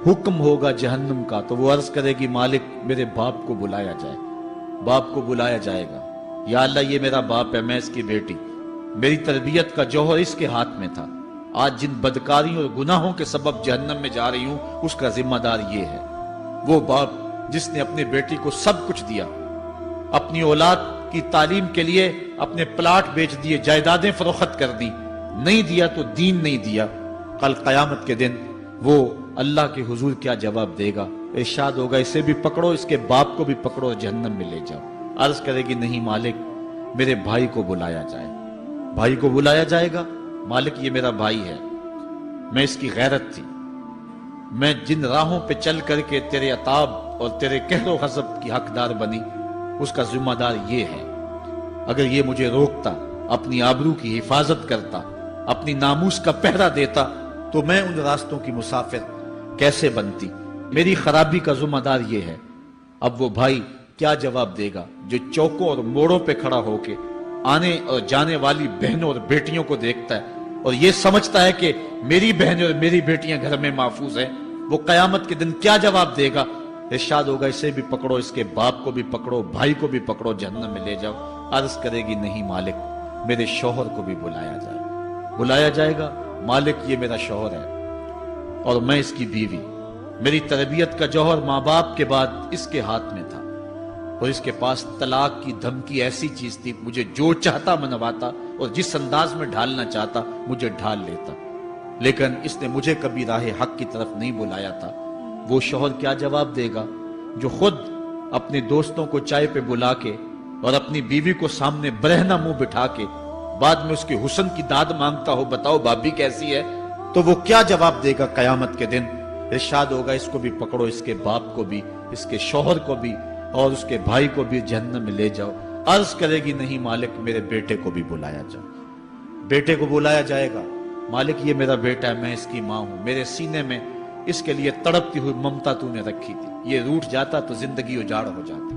حکم ہوگا جہنم کا تو وہ عرض کرے گی مالک میرے باپ کو بلایا جائے۔ باپ کو بلایا جائے گا، یا اللہ یہ میرا باپ ہے، میں اس کی بیٹی، میری تربیت کا جوہر اس کے ہاتھ میں تھا، آج جن بدکاریوں اور گناہوں کے سبب جہنم میں جا رہی ہوں اس کا ذمہ دار یہ ہے۔ وہ باپ جس نے اپنے بیٹی کو سب کچھ دیا، اپنی اولاد کی تعلیم کے لیے اپنے پلاٹ بیچ دیے، جائیدادیں فروخت کر دی، نہیں دیا تو دین نہیں دیا، کل قیامت کے دن وہ اللہ کے حضور کیا جواب دے گا؟ ارشاد ہوگا اسے بھی پکڑو، اس کے باپ کو بھی پکڑو اور جہنم میں لے جاؤ۔ عرض کرے گی نہیں مالک میرے بھائی کو بلایا جائے۔ بھائی کو بلایا جائے گا، مالک یہ میرا بھائی ہے، میں اس کی غیرت تھی، میں جن راہوں پہ چل کر کے تیرے عتاب اور تیرے قہر و غضب کی حقدار بنی اس کا ذمہ دار یہ ہے۔ اگر یہ مجھے روکتا، اپنی آبرو کی حفاظت کرتا، اپنی ناموس کا پہرا دیتا تو میں ان راستوں کی مسافر کیسے بنتی؟ میری خرابی کا ذمہ دار یہ ہے۔ اب وہ بھائی کیا جواب دے گا جو چوکوں اور موڑوں پہ کھڑا ہو کے آنے اور جانے والی بہنوں اور بیٹیوں کو دیکھتا ہے اور یہ سمجھتا ہے کہ میری بہنیں اور میری بیٹیاں گھر میں محفوظ ہیں؟ وہ قیامت کے دن کیا جواب دے گا؟ ارشاد ہوگا اسے بھی پکڑو، اس کے باپ کو بھی پکڑو، بھائی کو بھی پکڑو، جہنم میں لے جاؤ۔ عرض کرے گی نہیں مالک میرے شوہر کو بھی بلایا جائے۔ بلایا جائے گا، مالک یہ میرا شوہر ہے اور میں اس کی بیوی، میری تربیت کا جوہر ماں باپ کے بعد اس کے ہاتھ میں تھا اور اس کے پاس طلاق کی دھمکی ایسی چیز تھی، مجھے جو چاہتا منواتا اور جس انداز میں ڈھالنا چاہتا مجھے ڈھال لیتا، لیکن اس نے مجھے کبھی راہ حق کی طرف نہیں بلایا تھا۔ وہ شوہر کیا جواب دے گا جو خود اپنے دوستوں کو چائے پہ بلا کے اور اپنی بیوی کو سامنے برہنہ منہ بٹھا کے بعد میں اس کے حسن کی داد مانگتا ہو، بتاؤ بھابی کیسی ہے؟ تو وہ کیا جواب دے گا قیامت کے دن؟ ارشاد ہوگا اس کو بھی پکڑو، اس کے باپ کو بھی، اس کے شوہر کو بھی اور اس کے بھائی کو بھی جہنم میں لے جاؤ۔ عرض کرے گی نہیں مالک میرے بیٹے کو بھی بلایا جاؤ۔ بیٹے کو بلایا جائے گا، مالک یہ میرا بیٹا ہے، میں اس کی ماں ہوں، میرے سینے میں اس کے لیے تڑپتی ہوئی ممتا تو نے رکھی تھی، یہ روٹھ جاتا تو زندگی اجاڑ ہو جاتی،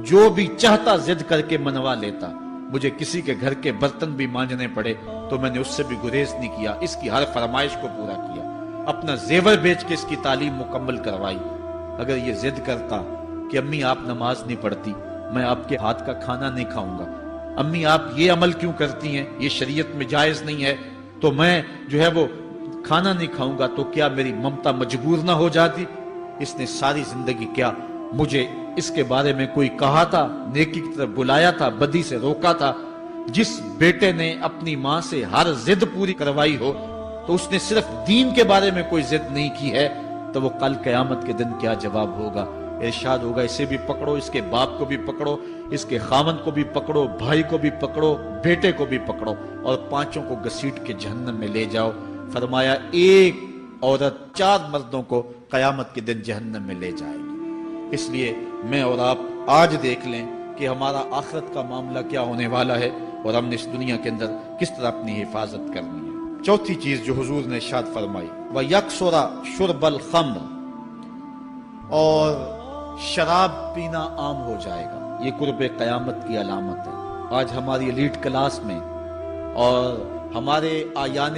جو بھی چاہتا ضد کر کے منوا لیتا، مجھے کسی کے گھر کے برتن بھی مانجنے پڑے تو میں نے اس سے بھی گریز نہیں کیا، اس کی ہر فرمائش کو پورا کیا، اپنا زیور بیچ کے اس کی تعلیم مکمل کروائی۔ اگر یہ ضد کرتا کہ امی آپ نماز نہیں پڑھتی، میں آپ کے ہاتھ کا کھانا نہیں کھاؤں گا، امی آپ یہ عمل کیوں کرتی ہیں، یہ شریعت میں جائز نہیں ہے، تو میں جو ہے وہ کھانا نہیں کھاؤں گا، تو کیا میری ممتا مجبور نہ ہو جاتی؟ اس نے ساری زندگی کیا مجھے اس کے بارے میں کوئی کہا تھا، نیکی کی طرف بلایا تھا، بدی سے روکا تھا؟ جس بیٹے نے اپنی ماں سے ہر ضد پوری کروائی ہو تو اس نے صرف دین کے بارے میں کوئی ضد نہیں کی ہے، تو وہ کل قیامت کے دن کیا جواب ہوگا؟ ارشاد ہوگا اسے بھی پکڑو، اس کے باپ کو بھی پکڑو، اس کے خاوند کو بھی پکڑو، بھائی کو بھی پکڑو، بیٹے کو بھی پکڑو اور پانچوں کو گھسیٹ کے جہنم میں لے جاؤ۔ فرمایا ایک عورت 4 مردوں کو قیامت کے دن جہنم میں لے جائے گی۔ اس لیے میں اور آپ آج دیکھ لیں کہ ہمارا آخرت کا معاملہ کیا ہونے والا ہے اور ہم نے اس دنیا کے اندر کس طرح اپنی حفاظت کرنی ہے۔ چوتھی چیز جو حضور نے ارشاد فرمائی، وَيَكْسُرَ شُرْبَ الْخَمْرِ، اور شراب پینا عام ہو جائے گا۔ یہ قرب قیامت کی علامت ہے۔ آج ہماری ایلیٹ کلاس میں اور ہمارے آیان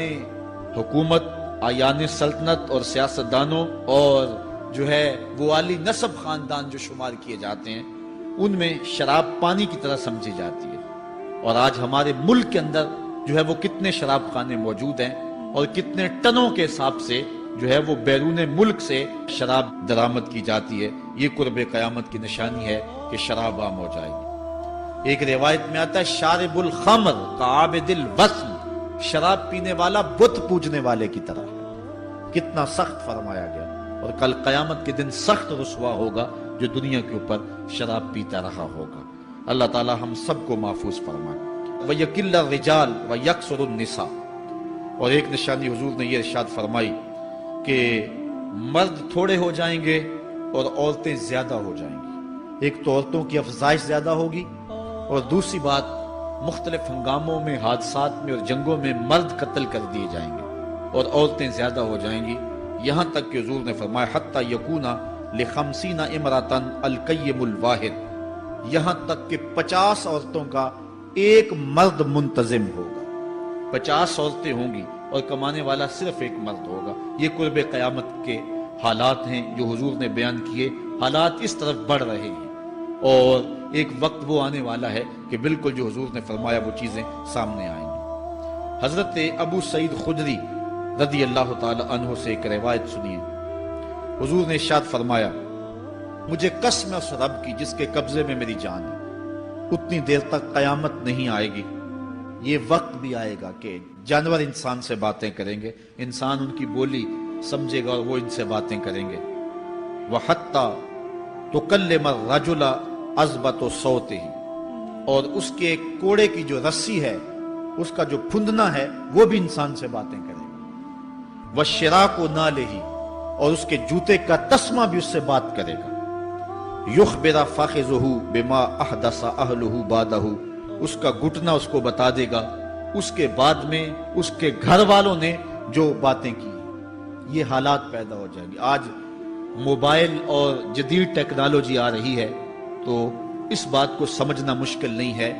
حکومت، آیان سلطنت اور سیاستدانوں اور جو ہے وہ عالی نسب خاندان جو شمار کیے جاتے ہیں، ان میں شراب پانی کی طرح سمجھی جاتی ہے۔ اور آج ہمارے ملک کے اندر جو ہے وہ کتنے شراب خانے موجود ہیں اور کتنے ٹنوں کے حساب سے جو ہے وہ بیرون ملک سے شراب درآمد کی جاتی ہے۔ یہ قرب قیامت کی نشانی ہے کہ شراب عام ہو جائے گی۔ ایک روایت میں آتا ہے شارب الخمر کعابد الوثن، شراب پینے والا بت پوجنے والے کی طرح ہے۔ کتنا سخت فرمایا گیا، اور کل قیامت کے دن سخت رسوا ہوگا جو دنیا کے اوپر شراب پیتا رہا ہوگا۔ اللہ تعالی ہم سب کو محفوظ فرمائے۔ وَيَكِلَّ الرِّجَالِ وَيَكْسُرُ النِّسَاءَ، اور ایک نشانی حضور نے یہ ارشاد فرمائی کہ مرد تھوڑے ہو جائیں گے اور عورتیں زیادہ ہو جائیں گی۔ ایک تو عورتوں کی افزائش زیادہ ہوگی، اور دوسری بات مختلف ہنگاموں میں، حادثات میں اور جنگوں میں مرد قتل کر دیے جائیں گے اور عورتیں زیادہ ہو جائیں گی، یہاں تک کہ حضور نے فرمایا حتی یکونا لخمسین امراتن القیم الواحد، یہاں تک کہ 50 عورتوں کا ایک مرد منتظم ہوگا۔ 50 عورتیں ہوں گی اور کمانے والا صرف ایک مرد ہوگا۔ یہ قرب قیامت کے حالات ہیں جو حضور نے بیان کیے۔ حالات اس طرف بڑھ رہے ہیں اور ایک وقت وہ آنے والا ہے کہ بالکل جو حضور نے فرمایا وہ چیزیں سامنے آئیں گی۔ حضرت ابو سعید خدری رضی اللہ تعالی عنہ سے ایک روایت سنیے۔ حضور نے ارشاد فرمایا، مجھے قسم ہے اس رب کی جس کے قبضے میں میری جان ہے، اتنی دیر تک قیامت نہیں آئے گی، یہ وقت بھی آئے گا کہ جانور انسان سے باتیں کریں گے، انسان ان کی بولی سمجھے گا اور وہ ان سے باتیں کریں گے۔ وَحَتَّى تُكَلِّمَ الرَّجُلَ عَزْبَةُ صَوْتِهِ، اور اس کے کوڑے کی جو رسی ہے، اس کا جو پھندنا ہے، وہ بھی انسان سے باتیں کرے گا۔ وَالشِّرَاقُ نَالِهِ، اور اس کے جوتے کا تسمہ بھی اس سے بات کرے گا۔ یخبر فخذہ بما احدث اہلہ بعدہ، اس کا گھٹنا اس کو بتا دے گا اس کے بعد میں اس کے گھر والوں نے جو باتیں کی۔ یہ حالات پیدا ہو جائیں گے۔ آج موبائل اور جدید ٹیکنالوجی آ رہی ہے تو اس بات کو سمجھنا مشکل نہیں ہے۔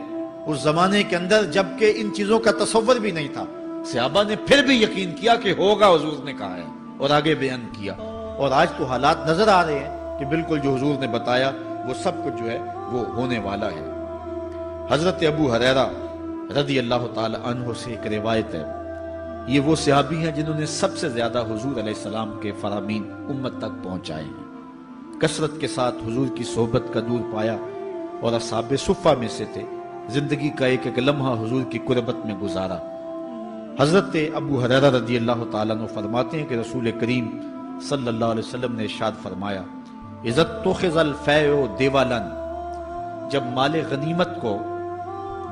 اس زمانے کے اندر جبکہ ان چیزوں کا تصور بھی نہیں تھا، صحابہ نے پھر بھی یقین کیا کہ ہوگا، حضور نے کہا ہے اور آگے بیان کیا۔ اور آج تو حالات نظر آ رہے ہیں کہ بالکل جو حضور نے بتایا وہ سب کچھ جو ہے وہ ہونے والا ہے۔ حضرت ابو ہریرہ رضی اللہ تعالی عنہ سے ایک روایت ہے۔ یہ وہ صحابی ہیں جنہوں نے سب سے زیادہ حضور علیہ السلام کے فرامین امت تک پہنچائے ہیں، کثرت کے ساتھ حضور کی صحبت کا دور پایا اور اصحاب صفہ میں سے تھے، زندگی کا ایک ایک لمحہ حضور کی قربت میں گزارا۔ حضرت ابو ہریرہ رضی اللہ تعالیٰ عنہ فرماتے ہیں کہ رسول کریم صلی اللہ علیہ وسلم نے ارشاد فرمایا، اذا اتخذ الفیء دیوالا، جب مال غنیمت کو،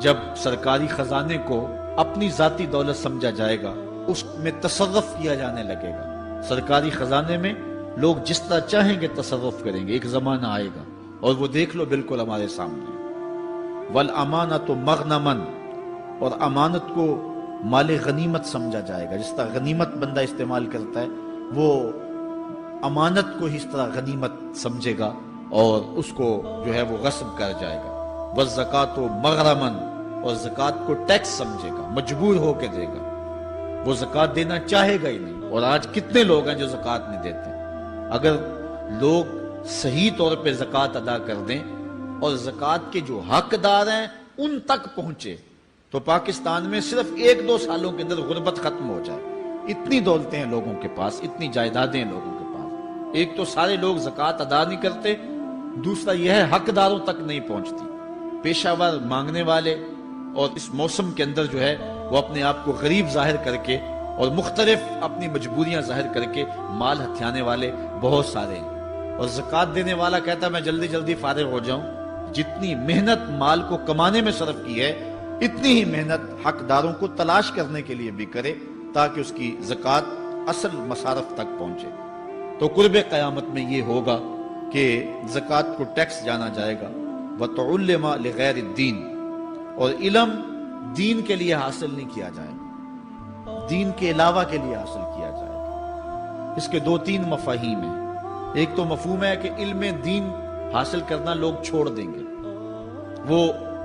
جب سرکاری خزانے کو اپنی ذاتی دولت سمجھا جائے گا، اس میں تصرف کیا جانے لگے گا۔ سرکاری خزانے میں لوگ جس طرح چاہیں گے تصرف کریں گے، ایک زمانہ آئے گا اور وہ دیکھ لو بالکل ہمارے سامنے۔ والامانۃ مغنما، اور امانت کو مال غنیمت سمجھا جائے گا۔ جس طرح غنیمت بندہ استعمال کرتا ہے وہ امانت کو اس طرح غنیمت سمجھے گا اور اس کو جو ہے وہ غصب کر جائے گا۔ والزکوٰۃ مغرما، اور زکوٰۃ کو ٹیکس سمجھے گا، مجبور ہو کے دے گا، وہ زکوٰۃ دینا چاہے گا ہی نہیں۔ اور آج کتنے لوگ ہیں جو زکوٰۃ نہیں دیتے؟ اگر لوگ صحیح طور پہ زکوٰۃ ادا کر دیں اور زکوٰۃ کے جو حقدار ہیں ان تک پہنچے تو پاکستان میں صرف 1-2 سالوں کے اندر غربت ختم ہو جائے۔ اتنی دولتیں ہیں لوگوں کے پاس، اتنی جائیدادیں ہیں لوگوں کے پاس۔ ایک تو سارے لوگ زکوٰۃ ادا نہیں کرتے، دوسرا یہ ہے حقداروں تک نہیں پہنچتی۔ پیشہ ور مانگنے والے اور اس موسم کے اندر جو ہے وہ اپنے آپ کو غریب ظاہر کر کے اور مختلف اپنی مجبوریاں ظاہر کر کے مال ہتھیانے والے بہت سارے ہیں، اور زکوٰۃ دینے والا کہتا ہے میں جلدی جلدی فارغ ہو جاؤں۔ جتنی محنت مال کو کمانے میں صرف کی ہے، اتنی ہی محنت حقداروں کو تلاش کرنے کے لیے بھی کرے تاکہ اس کی زکوٰۃ اصل مصارف تک پہنچے۔ تو قرب قیامت میں یہ ہوگا کہ زکوٰۃ کو ٹیکس جانا جائے گا۔ وَتُعُلِّمَ لِغَيْرِ الدِّينِ، اور علم دین کے لیے حاصل نہیں کیا جائے گا، دین کے علاوہ کے لیے حاصل کیا جائے گا۔ اس کے 2-3 مفاہیم ہیں۔ ایک تو مفہوم ہے کہ علم دین حاصل کرنا لوگ چھوڑ دیں گے، وہ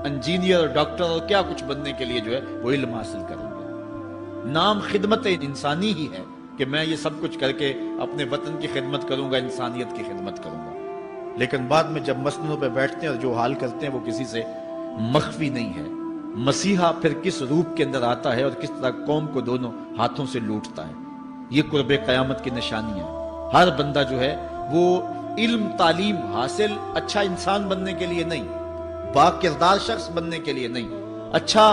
انجینئر، ڈاکٹر اور کیا کچھ بننے کے لیے جو ہے وہ علم حاصل کریں گے۔ نام خدمت انسانی ہی ہے کہ میں یہ سب کچھ کر کے اپنے وطن کی خدمت کروں گا، انسانیت کی خدمت کروں گا، لیکن بعد میں جب مسندوں پہ بیٹھتے ہیں اور جو حال کرتے ہیں وہ کسی سے مخفی نہیں ہے۔ مسیحا پھر کس روپ کے اندر آتا ہے اور کس طرح قوم کو دونوں ہاتھوں سے لوٹتا ہے، یہ قرب قیامت کی نشانی ہے۔ ہر بندہ جو ہے وہ علم تعلیم حاصل اچھا انسان بننے کے لیے نہیں، با کردار شخص بننے کے لیے نہیں، اچھا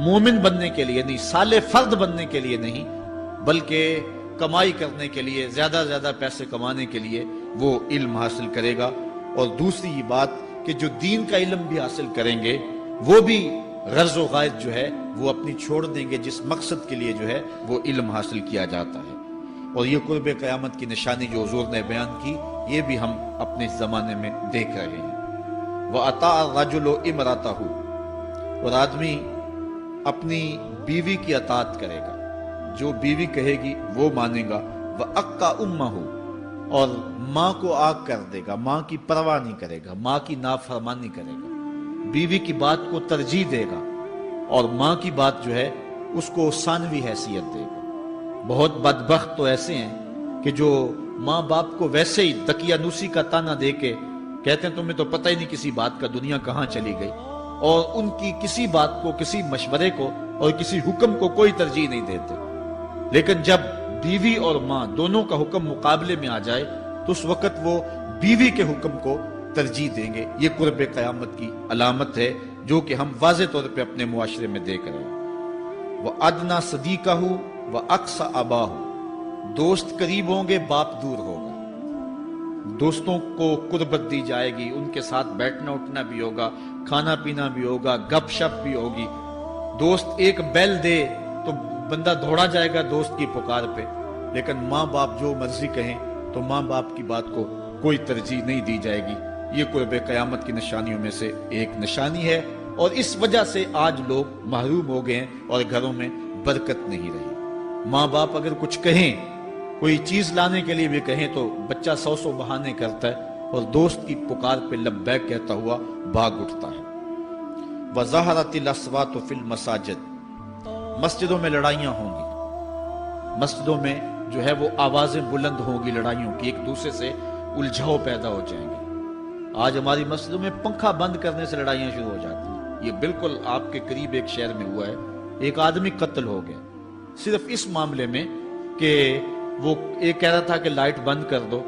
مومن بننے کے لیے نہیں، صالح فرد بننے کے لیے نہیں، بلکہ کمائی کرنے کے لیے، زیادہ زیادہ پیسے کمانے کے لیے وہ علم حاصل کرے گا۔ اور دوسری یہ بات کہ جو دین کا علم بھی حاصل کریں گے وہ بھی غرض و غائد جو ہے وہ اپنی چھوڑ دیں گے جس مقصد کے لیے جو ہے وہ علم حاصل کیا جاتا ہے۔ اور یہ قرب قیامت کی نشانی جو حضور نے بیان کی یہ بھی ہم اپنے زمانے میں دیکھ رہے ہیں۔ وَأَطَاعَ الرَّجُلُ امْرَأَتَهُ، اور آدمی اپنی بیوی کی اطاعت کرے گا، جو بیوی کہے گی وہ مانے گا۔ وَأَقَّ أُمَّهُ، اور ماں کو آگ کر دے گا، ماں کی پرواہ نہیں کرے گا، ماں کی نافرمانی کرے گا، بیوی کی بات کو ترجیح دے گا اور ماں کی بات جو ہے اس کو ثانوی حیثیت دے گا۔ بہت بدبخت تو ایسے ہیں کہ جو ماں باپ کو ویسے ہی دقیانوسی کا تانا دے کے کہتے ہیں تمہیں تو پتہ ہی نہیں کسی بات کا دنیا کہاں چلی گئی، اور ان کی کسی بات کو، کسی مشورے کو اور کسی حکم کو کوئی ترجیح نہیں دیتے۔ لیکن جب بیوی اور ماں دونوں کا حکم مقابلے میں آ جائے تو اس وقت وہ بیوی کے حکم کو ترجیح دیں گے۔ یہ قرب قیامت کی علامت ہے جو کہ ہم واضح طور پہ اپنے معاشرے میں دیکھ رہے ہیں۔ وَأَدْنَا صَدِيقَهُ وَأَقْصَى أَبَاهُ، دوست قریب ہوں گے، باپ دور ہوگا۔ دوستوں کو قربت دی جائے گی، ان کے ساتھ بیٹھنا اٹھنا بھی ہوگا، کھانا پینا بھی ہوگا، گپ شپ بھی ہوگی۔ دوست ایک بیل دے تو بندہ دوڑا جائے گا دوست کی پکار پہ، لیکن ماں باپ جو مرضی کہیں تو ماں باپ کی بات کو کوئی ترجیح نہیں دی جائے گی۔ یہ قرب قیامت کی نشانیوں میں سے ایک نشانی ہے، اور اس وجہ سے آج لوگ محروم ہو گئے ہیں اور گھروں میں برکت نہیں رہی۔ ماں باپ اگر کچھ کہیں، کوئی چیز لانے کے لیے بھی کہیں تو بچہ 100 بہانے کرتا ہے اور دوست کی پکار پہ لبیک کہتا ہوا بھاگ اٹھتا ہے۔ وَظَهَرَتِ الْأَصْوَاتُ فِي الْمَسَاجِدِ، مسجدوں میں لڑائیاں ہوں گی، مسجدوں میں جو ہے وہ آوازیں بلند ہوں گی لڑائیوں کی، ایک دوسرے سے الجھاؤ پیدا ہو جائیں گے۔ آج ہماری مسجدوں میں پنکھا بند کرنے سے لڑائیاں شروع ہو جاتی ہیں۔ یہ بالکل آپ کے قریب ایک شہر میں ہوا ہے، ایک آدمی قتل ہو گیا صرف اس معاملے میں کہ وہ ایک کہہ رہا تھا کہ لائٹ بند کر دو،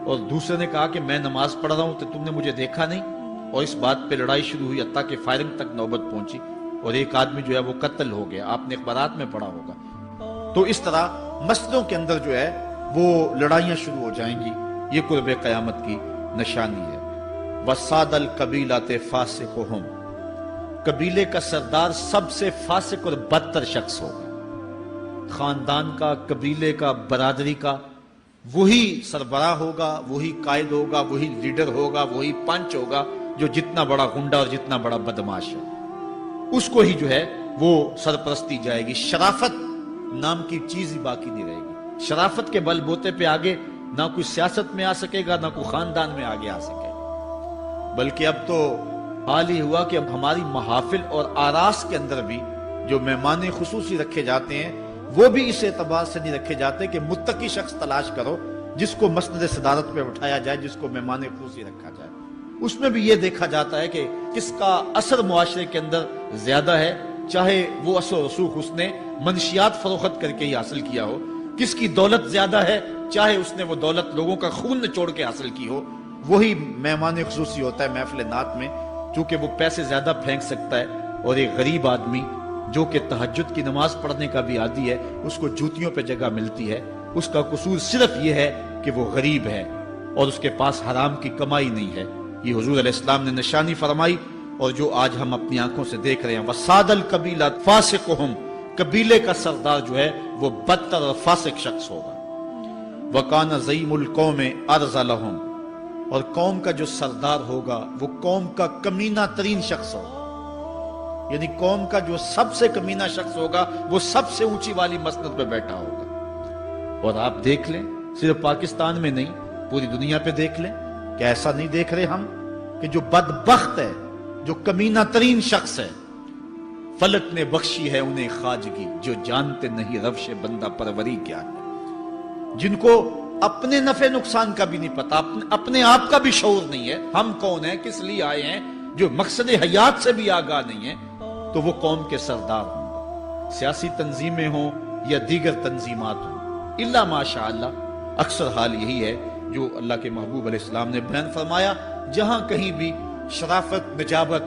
اور دوسرے نے کہا کہ میں نماز پڑھ رہا ہوں تو تم نے مجھے دیکھا نہیں، اور اس بات پہ لڑائی شروع ہوئی، حتیٰ کہ فائرنگ تک نوبت پہنچی اور ایک آدمی جو ہے وہ قتل ہو گیا۔ آپ نے اخبارات میں پڑھا ہوگا۔ تو اس طرح مسجدوں کے اندر جو ہے وہ لڑائیاں شروع ہو جائیں گی۔ یہ قرب قیامت کی نشانی ہے۔ وَسَادَ الْقَبِيلَةِ فَاسِقُهُمْ، قبیلے کا سردار سب سے فاسق اور بدتر شخص ہوگا۔ خاندان کا، قبیلے کا، برادری کا وہی سربراہ ہوگا، وہی قائد ہوگا، وہی لیڈر ہوگا، وہی پنچ ہوگا جو جتنا بڑا غنڈہ اور جتنا بڑا بدماش ہے اس کو ہی جو ہے وہ سرپرستی جائے گی۔ شرافت نام کی چیز ہی باقی نہیں رہے گی۔ شرافت کے بل بوتے پہ آگے نہ کوئی سیاست میں آ سکے گا، نہ کوئی خاندان میں آگے آ سکے گا۔ بلکہ اب تو حال ہی ہوا کہ اب ہماری محافل اور آراس کے اندر بھی جو مہمان خصوصی رکھے جاتے ہیں وہ بھی اس اعتبار سے نہیں رکھے جاتے کہ متقی شخص تلاش کرو جس کو مسند صدارت پہ اٹھایا جائے، جس کو مہمان خصوصی رکھا جائے۔ اس میں بھی یہ دیکھا جاتا ہے کہ کس کا اثر معاشرے کے اندر زیادہ ہے، چاہے وہ اثر و رسوخ اس نے منشیات فروخت کر کے ہی حاصل کیا ہو، کس کی دولت زیادہ ہے، چاہے اس نے وہ دولت لوگوں کا خون نچوڑ کے حاصل کی ہو، وہی مہمان خصوصی ہوتا ہے محفل نعت میں، چونکہ وہ پیسے زیادہ پھینک سکتا ہے۔ اور ایک غریب آدمی جو کہ تہجد کی نماز پڑھنے کا بھی عادی ہے، اس کو جوتیوں پہ جگہ ملتی ہے۔ اس کا قصور صرف یہ ہے کہ وہ غریب ہے اور اس کے پاس حرام کی کمائی نہیں ہے۔ یہ حضور علیہ السلام نے نشانی فرمائی اور جو آج ہم اپنی آنکھوں سے دیکھ رہے ہیں۔ وَسَادَ الْقَبِيلَةِ فَاسِقُهُمْ، قبیلے کا سردار جو ہے وہ بدتر اور فاسق شخص ہوگا۔ وَكَانَ زَعِيمُ الْقَوْمِ أَرْذَلَهُمْ، اور قوم کا جو سردار ہوگا وہ قوم کا کمینہ ترین شخص ہوگا، یعنی قوم کا جو سب سے کمینہ شخص ہوگا وہ سب سے اونچی والی مسند پہ بیٹھا ہوگا۔ اور آپ دیکھ لیں، صرف پاکستان میں نہیں پوری دنیا پہ دیکھ لیں کہ ایسا نہیں دیکھ رہے ہم کہ جو بدبخت ہے، جو کمینہ ترین شخص ہے، فلک نے بخشی ہے انہیں خواجگی، جو جانتے نہیں روش بندہ پروری کیا ہے، جن کو اپنے نفع نقصان کا بھی نہیں پتا، اپنے آپ کا بھی شعور نہیں ہے، ہم کون ہیں، کس لیے آئے ہیں، جو مقصد حیات سے بھی آگاہ نہیں ہے، تو وہ قوم کے سردار ہوں گے۔ سیاسی تنظیمیں ہوں یا دیگر تنظیمات ہوں، الا ماشاء اللہ اکثر حال یہی ہے جو اللہ کے محبوب علیہ السلام نے بیان فرمایا، جہاں کہیں بھی شرافت، نجابت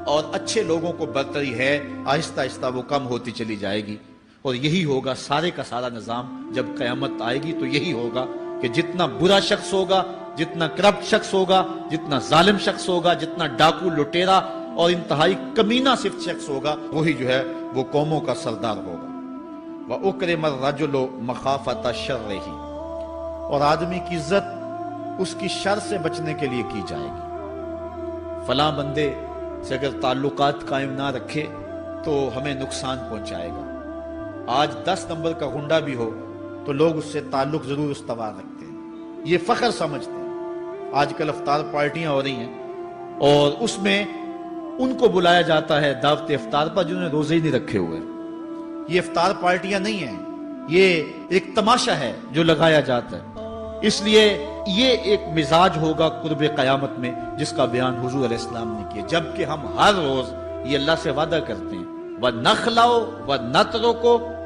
اور اچھے لوگوں کو برتری ہے، آہستہ آہستہ وہ کم ہوتی چلی جائے گی۔ اور یہی ہوگا سارے کا سارا نظام جب قیامت آئے گی، تو یہی ہوگا کہ جتنا برا شخص ہوگا، جتنا کرپٹ شخص ہوگا، جتنا ظالم شخص ہوگا، جتنا ڈاکو لٹیرا اور انتہائی کمینہ صفت شخص ہوگا، وہی جو ہے وہ قوموں کا سردار ہوگا۔ وَأُكْرِمَ الرَّجُلُ مَخَافَةَ شَرِّهِ، اور آدمی کی عزت اس کی شر سے بچنے کے لیے کی جائے گی۔ فلاں بندے سے اگر تعلقات قائم نہ رکھے تو ہمیں نقصان پہنچائے گا۔ آج 10 نمبر کا غنڈہ بھی ہو تو لوگ اس سے تعلق ضرور استوار رکھتے ہیں، یہ فخر سمجھتے ہیں۔ آج کل افطار پارٹیاں ہو رہی ہیں اور اس میں ان کو بلایا جاتا ہے دعوت افطار پر جنہوں نے روزے ہی نہیں رکھے ہوئے۔ یہ افطار پارٹیاں نہیں ہیں، یہ ایک تماشا ہے جو لگایا جاتا ہے۔ اس لیے یہ ایک مزاج ہوگا قرب قیامت میں جس کا بیان حضور علیہ السلام نے کیا، جبکہ ہم ہر روز یہ اللہ سے وعدہ کرتے ہیں وَنَخْلَعُ وَنَتْرُكُ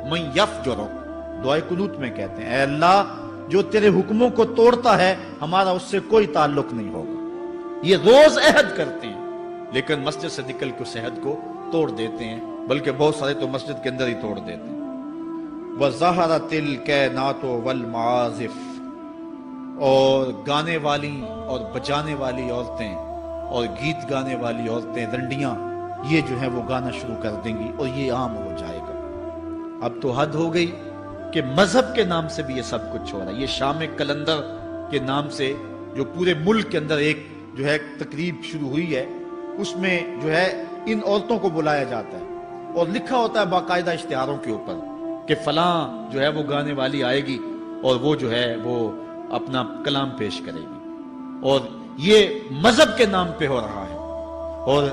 مَن يَفْجُرُكَ، دعائے قنوت میں کہتے ہیں اے اللہ جو تیرے حکموں کو توڑتا ہے ہمارا اس سے کوئی تعلق نہیں ہوگا۔ یہ روز عہد کرتے ہیں لیکن مسجد سے نکل کے اس عہد کو توڑ دیتے ہیں، بلکہ بہت سارے تو مسجد کے اندر ہی توڑ دیتے ہیں۔ وَظَهَرَتِ الْكَيْنَاتُ وَالْمَعَازِفُ، اور گانے والی اور بجانے والی عورتیں اور گیت گانے والی عورتیں، رنڈیاں، یہ جو ہیں وہ گانا شروع کر دیں گی اور یہ عام ہو جائے گا۔ اب تو حد ہو گئی کہ مذہب کے نام سے بھی یہ سب کچھ ہو رہا ہے۔ یہ شام کلندر کے نام سے جو پورے ملک کے اندر ایک جو ہے تقریب شروع ہوئی ہے، اس میں جو ہے ان عورتوں کو بلایا جاتا ہے اور لکھا ہوتا ہے باقاعدہ اشتہاروں کے اوپر کہ فلاں جو ہے وہ گانے والی آئے گی اور وہ جو ہے وہ اپنا کلام پیش کرے گی، اور یہ مذہب کے نام پہ ہو رہا ہے۔ اور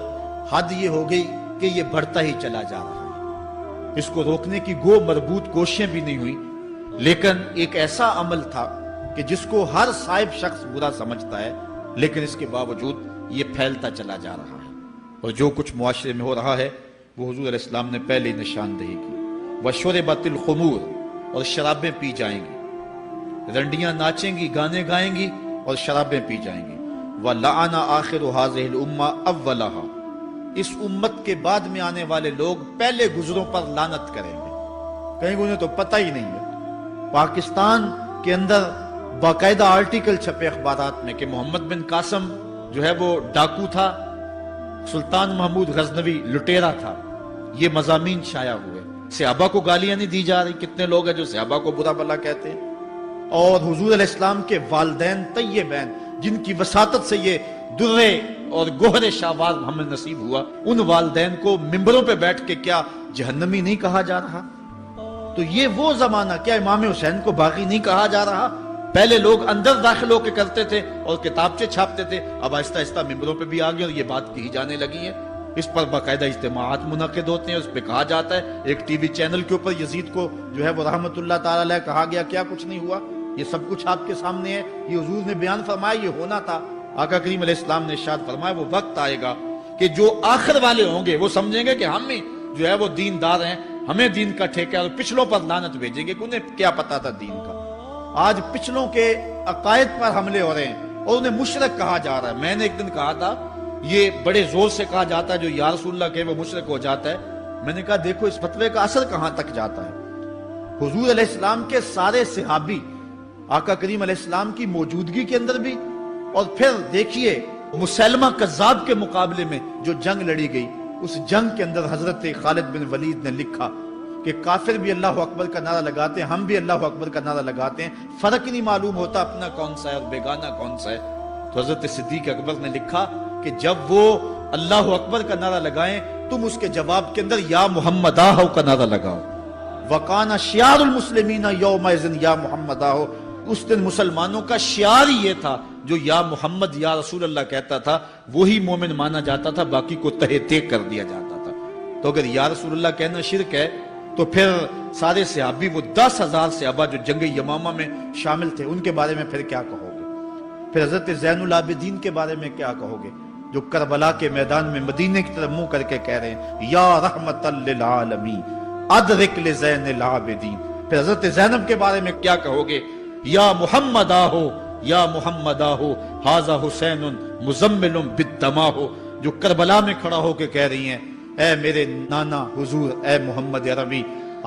حد یہ ہو گئی کہ یہ بڑھتا ہی چلا جا رہا ہے، اس کو روکنے کی گو مربوط کوششیں بھی نہیں ہوئی، لیکن ایک ایسا عمل تھا کہ جس کو ہر صاحب شخص برا سمجھتا ہے، لیکن اس کے باوجود یہ پھیلتا چلا جا رہا ہے۔ اور جو کچھ معاشرے میں ہو رہا ہے وہ حضور علیہ السلام نے پہلے ہی نشاندہی کی۔ وَشُرِبَتِ الْخُمُورُ، اور شرابیں پی جائیں گی، رنڈیاں ناچیں گی، گانے گائیں گی اور شرابیں پی جائیں گی۔ وَلَعَنَ آخِرُ هَذِهِ الْأُمَّةِ أَوَّلَهَا، اس امت کے بعد میں آنے والے لوگ پہلے گزروں پر لعنت کریں گے۔ کہیں انہیں تو پتہ ہی نہیں ہے۔ پاکستان کے اندر باقاعدہ آرٹیکل چھپے اخبارات میں کہ محمد بن قاسم جو ہے وہ ڈاکو تھا، سلطان محمود غزنوی لٹیرا تھا، یہ مضامین شائع ہوئے۔ صحابہ کو گالیاں نہیں دی جا رہی، کتنے لوگ ہیں جو صحابہ کو برا بھلا کہتے ہیں، اور حضور علیہ السلام کے والدین طیبین جن کی وساطت سے یہ درے اور گوہر شاہوار ہمیں نصیب ہوا، ان والدین کو ممبروں پہ بیٹھ کے کیا جہنمی نہیں کہا جا رہا؟ تو یہ وہ زمانہ، کیا امام حسین کو باغی نہیں کہا جا رہا؟ پہلے لوگ اندر داخل ہو کے کرتے تھے اور کتابچے چھاپتے تھے، اب آہستہ آہستہ ممبروں پہ بھی آ گئے اور یہ بات کہی جانے لگی ہے۔ اس پر باقاعدہ اجتماعات منعقد ہوتے ہیں، اس پہ کہا جاتا ہے۔ ایک ٹی وی چینل کے اوپر یزید کو جو ہے وہ رحمت اللہ تعالی علیہ کہا گیا، کیا کچھ نہیں ہوا؟ یہ سب کچھ آپ کے سامنے ہے، یہ حضور نے بیان فرمایا، یہ ہونا تھا۔ آقا کریم علیہ السلام نے ارشاد فرمایا وہ وقت آئے گا کہ جو آخر والے ہوں گے وہ سمجھیں گے کہ ہم ہی جو ہے وہ دیندار ہیں، ہمیں دین کا ٹھیکہ، اور پچھلوں پر لعنت بھیجیں گے کہ انہیں کیا پتا تھا دین کا۔ آج پچھلوں کے عقائد پر حملے ہو رہے ہیں اور انہیں مشرک کہا جا رہا ہے۔ میں نے ایک دن کہا تھا یہ بڑے زور سے کہا جاتا ہے جو یا رسول اللہ کہے وہ مشرک ہو جاتا ہے۔ میں نے کہا دیکھو اس فتوے کا اثر کہاں تک جاتا ہے۔ حضور علیہ السلام کے سارے صحابی آقا کریم علیہ السلام کی موجودگی کے اندر بھی، اور پھر دیکھیے مسلمہ کذاب کے مقابلے میں جو جنگ لڑی گئی، اس جنگ کے اندر حضرت خالد بن ولید نے لکھا کہ کافر بھی اللہ اکبر کا نعرہ لگاتے ہیں، ہم بھی اللہ اکبر کا نعرہ لگاتے ہیں، فرق ہی نہیں معلوم ہوتا اپنا کون سا ہے اور بیگانہ کون سا ہے۔ تو حضرت صدیق اکبر نے لکھا کہ جب وہ اللہ اکبر کا نعرہ لگائیں تم اس کے جواب کے اندر یا محمد آہو کا نعرہ لگاؤ۔ وَقَانَ شِعَارُ الْمُسْلِمِينَ يَوْمَئِذٍ یا محمد آہو، اس دن مسلمانوں کا شعار ہی یہ تھا، جو یا محمد یا رسول اللہ کہتا تھا وہی مومن مانا جاتا تھا، باقی کو تہہ تیگ کر دیا جاتا تھا۔ تو اگر یا رسول اللہ کہنا شرک ہے تو پھر سارے صحابی وہ 10,000 صحابہ جو جنگ یمامہ میں شامل تھے ان کے بارے میں پھر کیا کہو گے؟ پھر حضرت زین العابدین کے بارے میں کیا کہو گے جو کربلا کے میدان میں مدینے کی طرف منہ کر کے کہہ رہے ہیں یا رحمت للعالمین ادرک لزین العابدین؟ پھر حضرت زینب کے بارے میں کیا کہو گے؟ یا محمد آہو یا محمد آہو ھذا حسین مزمل بالدماء، جو کربلا میں کھڑا ہو کے کہہ رہی ہیں اے میرے نانا حضور، اے محمد عربی،